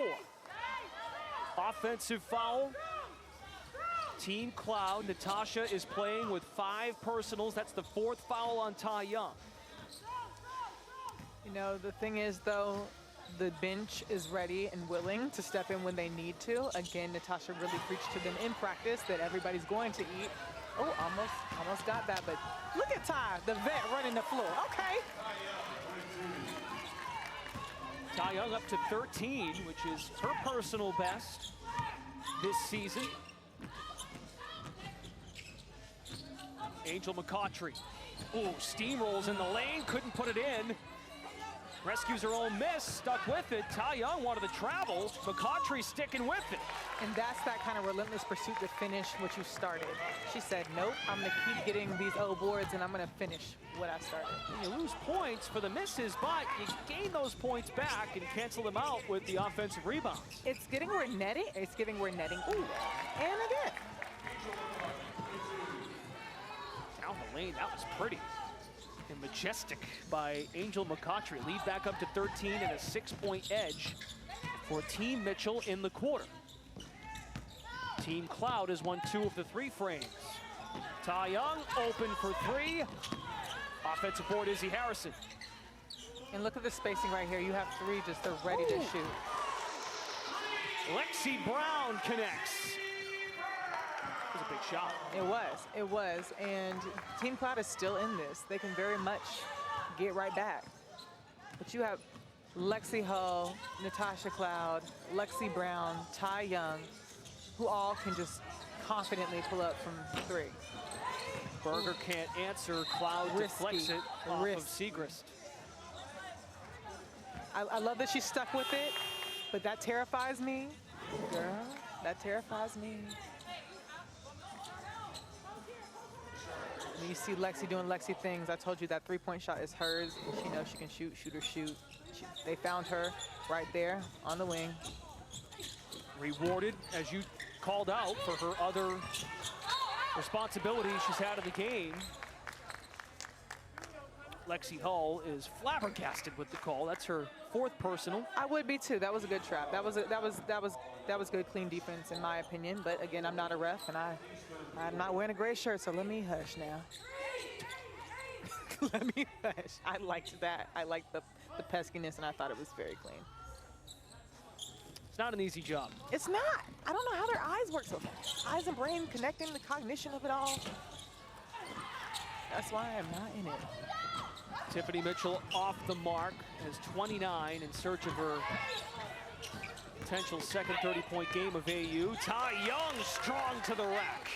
Offensive foul. Team Cloud. Natasha is playing with 5 personals. That's the 4th foul on Tai Young. You know, the thing is, though, the bench is ready and willing to step in when they need to. Again, Natasha really preached to them in practice that everybody's going to eat. Oh, almost got that, but Look at Ty, the vet, running the floor. Okay. Ty Young up to 13, which is her personal best this season. Angel McCoughtry. Ooh, steamrolls in the lane, couldn't put it in. Rescues her own miss, stuck with it. Ty Young wanted to travel, McCoughtry sticking with it. And that's that kind of relentless pursuit to finish what you started. She said, nope, I'm gonna keep getting these O boards and I'm gonna finish what I started. And you lose points for the misses, but you gain those points back and cancel them out with the offensive rebounds. It's getting where netting, it's getting where netting. Ooh, and again. Down the lane, that was pretty. And majestic by Angel McCoughtry. Lead back up to 13 and a 6-point edge for Team Mitchell in the quarter. Team Cloud has won 2 of the 3 frames. Ty Young open for 3. Offensive board, Izzy Harrison. And look at the spacing right here. You have 3 just they're ready to shoot. Lexi Brown connects. It was a big shot. It was. And Team Cloud is still in this. They can very much get right back. But you have Lexi Hull, Natasha Cloud, Lexi Brown, Ty Young, who all can just confidently pull up from 3. Berger can't answer. Cloud deflects it off of Siegrist. I love that she's stuck with it, but that terrifies me. Girl, that terrifies me. And you see Lexi doing Lexi things. I told you that 3-point shot is hers. And she knows she can shoot, shoot or shoot. They found her right there on the wing. Rewarded, as you called out, for her other responsibilities she's had in the game. Lexi Hull is flabbergasted with the call. That's her 4th personal. I would be too. That was a good trap. That was good, clean defense in my opinion. But again, I'm not a ref, and I'm not wearing a gray shirt, so let me hush now. Let me hush. I liked that. I liked the peskiness, and I thought it was very clean. It's not an easy job. It's not. I don't know how their eyes work so fast. Eyes and brain connecting, the cognition of it all. That's why I'm not in it. Tiffany Mitchell off the mark, has 29 in search of her potential second 30-point game of AU. Ty Young strong to the rack.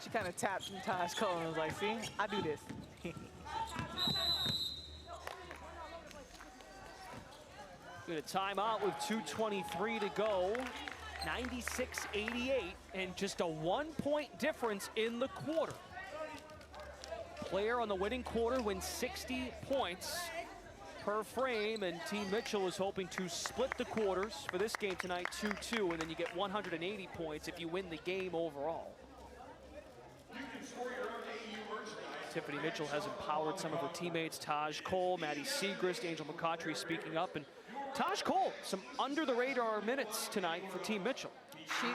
She kind of tapped Taj Cole and was like, see, I do this. Good, a timeout with 2:23 to go. 96-88, and just a 1-point difference in the quarter. Player on the winning quarter wins 60 points per frame, and Team Mitchell is hoping to split the quarters for this game tonight 2-2, and then you get 180 points if you win the game overall. Tiffany Mitchell has empowered some of her teammates, Taj Cole, Maddie Siegrist, Angel McCoughtry speaking up, and Taj Cole, some under-the-radar minutes tonight for Team Mitchell.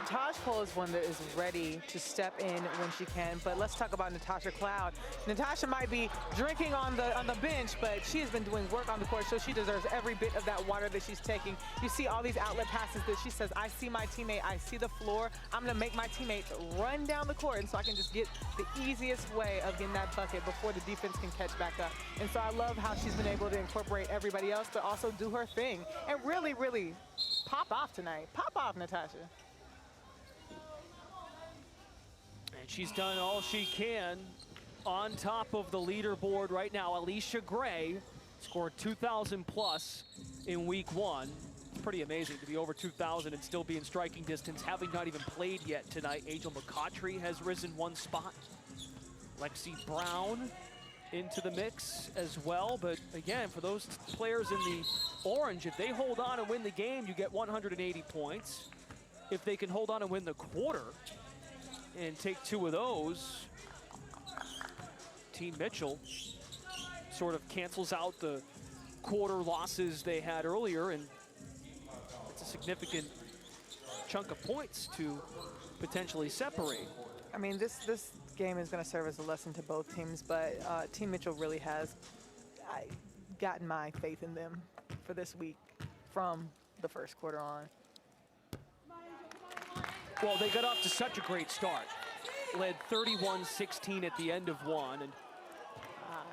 Taj Cole is one that is ready to step in when she can, but let's talk about Natasha Cloud. Natasha might be drinking on the bench, but she has been doing work on the court, so she deserves every bit of that water that she's taking. You see all these outlet passes that she says, I see my teammate, I see the floor, I'm gonna make my teammates run down the court, and so I can just get the easiest way of getting that bucket before the defense can catch back up. And so I love how she's been able to incorporate everybody else, but also do her thing, and really, really pop off tonight. Pop off, Natasha. And she's done all she can on top of the leaderboard right now. Alicia Gray scored 2,000 plus in week 1. It's pretty amazing to be over 2,000 and still be in striking distance, having not even played yet tonight. Angel McCoughtry has risen 1 spot. Lexi Brown into the mix as well. But again, for those players in the orange, if they hold on and win the game, you get 180 points. If they can hold on and win the quarter and take 2 of those, Team Mitchell sort of cancels out the quarter losses they had earlier, and it's a significant chunk of points to potentially separate. I mean, this game is going to serve as a lesson to both teams, but Team Mitchell really has gotten my faith in them for this week from the first quarter on. Well, they got off to such a great start. led 31-16 at the end of one. And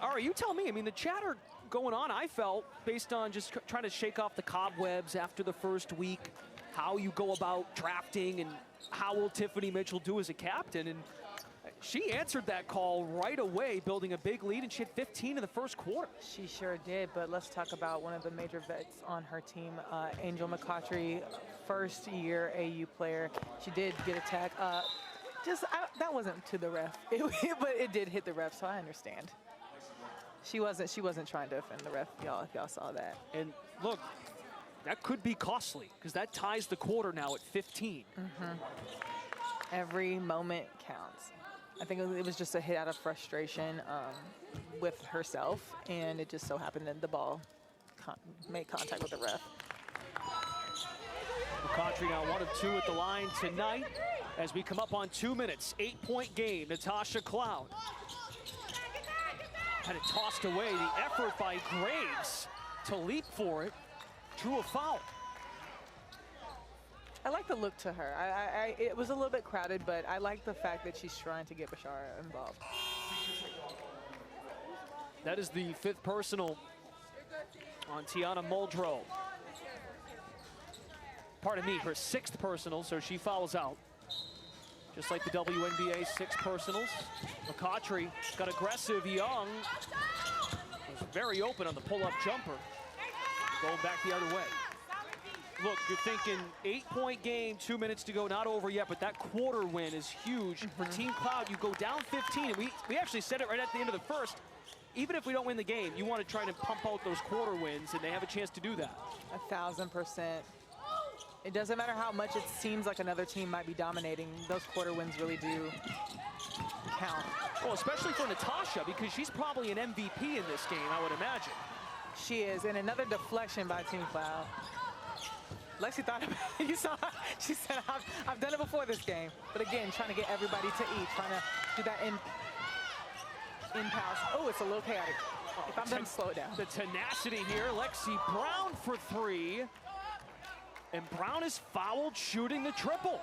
all right, you tell me. I mean, the chatter going on, I felt, based on just trying to shake off the cobwebs after the first week, how you go about drafting and how will Tiffany Mitchell do as a captain. And she answered that call right away, building a big lead, and she had 15 in the first quarter. She sure did, but let's talk about one of the major vets on her team, Angel McCoughtry, first-year AU player. She did get a tag. That wasn't to the ref, but it did hit the ref, so I understand. She wasn't trying to offend the ref, y'all, if y'all saw that. And look, that could be costly, because that ties the quarter now at 15. Every moment counts. I think it was just a hit out of frustration with herself, and it just so happened that the ball made contact with the ref. McCoughtry now 1 of 2 at the line tonight as we come up on 2 minutes. 8-point game, Natasha Cloud. Had it tossed away, the effort by Graves to leap for it, drew a foul. I like the look to her. It was a little bit crowded, but I like the fact that she's trying to get Bashara involved. That is the 5th personal on Tiana Muldrow. Pardon me, her 6th personal, so she fouls out. Just like the WNBA 6 personals. McCoughtry got aggressive. Young was very open on the pull-up jumper. Going back the other way. Look, you're thinking 8-point game, 2 minutes to go, not over yet, but that quarter win is huge. For Team Cloud, you go down 15, and we actually said it right at the end of the first. Even if we don't win the game, you want to try to pump out those quarter wins, and they have a chance to do that. 1,000%. It doesn't matter how much it seems like another team might be dominating. Those quarter wins really do count. Well, especially for Natasha, because she's probably an MVP in this game, I would imagine. She is, and another deflection by Team Cloud. Lexi thought about it. You saw her. She said, I've done it before this game. But again, trying to get everybody to eat, trying to do that in-pass. Oh, it's a little chaotic. If I'm done, slow it down. The tenacity here, Lexi Brown for 3. And Brown is fouled shooting the triple.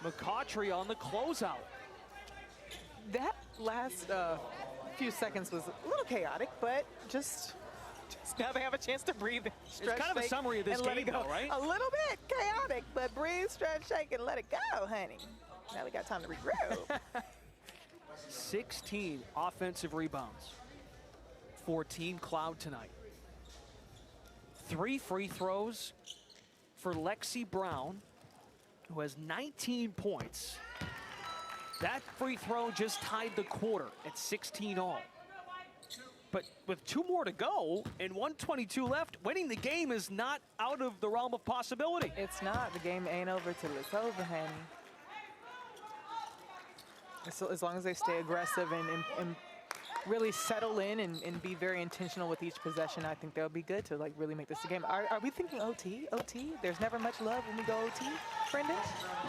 McCoughtry on the closeout. That last few seconds was a little chaotic, but just now they have a chance to breathe. Stretch, it's kind of a summary of this game, though, right? A little bit chaotic, but breathe, stretch, shake, and let it go, honey. Now we got time to regroup. 16 offensive rebounds for Team Cloud tonight. 3 free throws for Lexi Brown, who has 19 points. That free throw just tied the quarter at 16 all. But with 2 more to go and 1:22 left, winning the game is not out of the realm of possibility. It's not. The game ain't over till it's over, honey. So as long as they stay aggressive and really settle in and be very intentional with each possession, I think they'll be good to like really make this a game. Are we thinking OT? OT? There's never much love when we go OT, Brendan?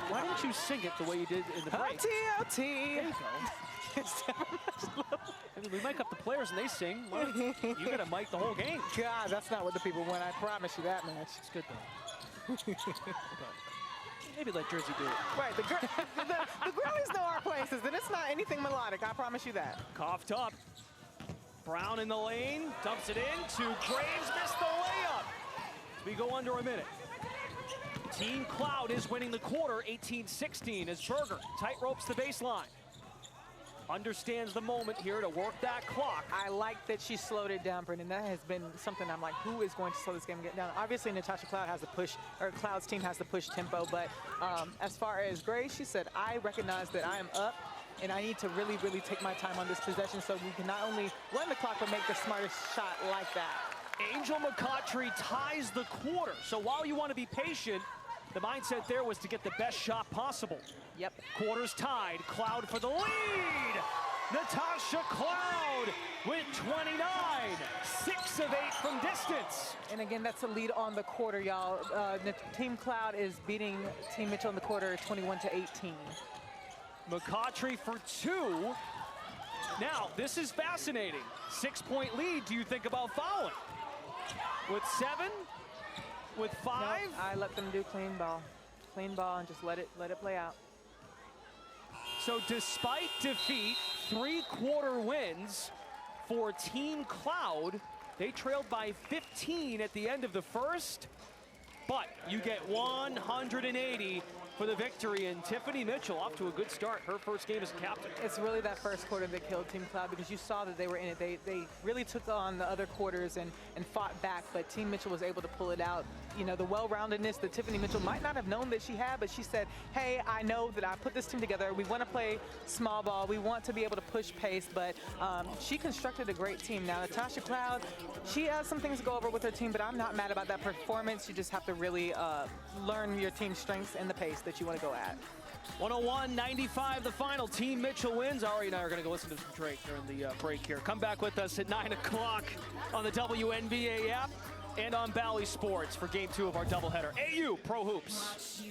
Why don't you sing it the way you did in the break? OT, OT. There you go. There's never much love. I mean, we mic up the players and they sing. Well, you gotta mic the whole game. God, that's not what the people want. I promise you that much. It's good though. Maybe let Jersey do it. Right, the girlies know our places, and it's not anything melodic, I promise you that. Coughed up. Brown in the lane, dumps it in to Graves, missed the layup. We go under a minute. Team Cloud is winning the quarter, 18-16, as Berger tight ropes the baseline. Understands the moment here to work that clock. I like that she slowed it down, Brendan. That has been something I'm like, who is going to slow this game down? Obviously, Natasha Cloud has to push, or Cloud's team has to push tempo, but as far as Grace, she said, I recognize that I am up, and I need to really, really take my time on this possession so we can not only run the clock, but make the smartest shot like that. Angel McCoughtry ties the quarter. So while you want to be patient, the mindset there was to get the best shot possible. Yep. Quarters tied, Cloud for the lead. Natasha Cloud with 29, 6 of 8 from distance. And again, that's a lead on the quarter, y'all. Team Cloud is beating Team Mitchell in the quarter 21-18. McCoughtry for 2. Now, this is fascinating. 6-point lead, do you think about fouling? With 7? With 5? No, I let them do clean ball. clean ball and just let it play out. So despite defeat, 3-quarter wins for Team Cloud. They trailed by 15 at the end of the first, but you get 180 for the victory, and Tiffany Mitchell off to a good start. Her first game as a captain. It's really that first quarter that killed Team Cloud because you saw that they were in it. They really took on the other quarters and fought back, but Team Mitchell was able to pull it out. You know, the well-roundedness that Tiffany Mitchell might not have known that she had, but she said, hey, I know that I put this team together. We want to play small ball. We want to be able to push pace, but she constructed a great team. Now, Natasha Cloud, she has some things to go over with her team, but I'm not mad about that performance. You just have to really learn your team's strengths and the pace that you want to go at. 101-95 the final. Team Mitchell wins. Ari and I are going to go listen to some Drake during the break here. Come back with us at 9 o'clock on the WNBA app and on Bally Sports for Game 2 of our doubleheader. AU Pro Hoops.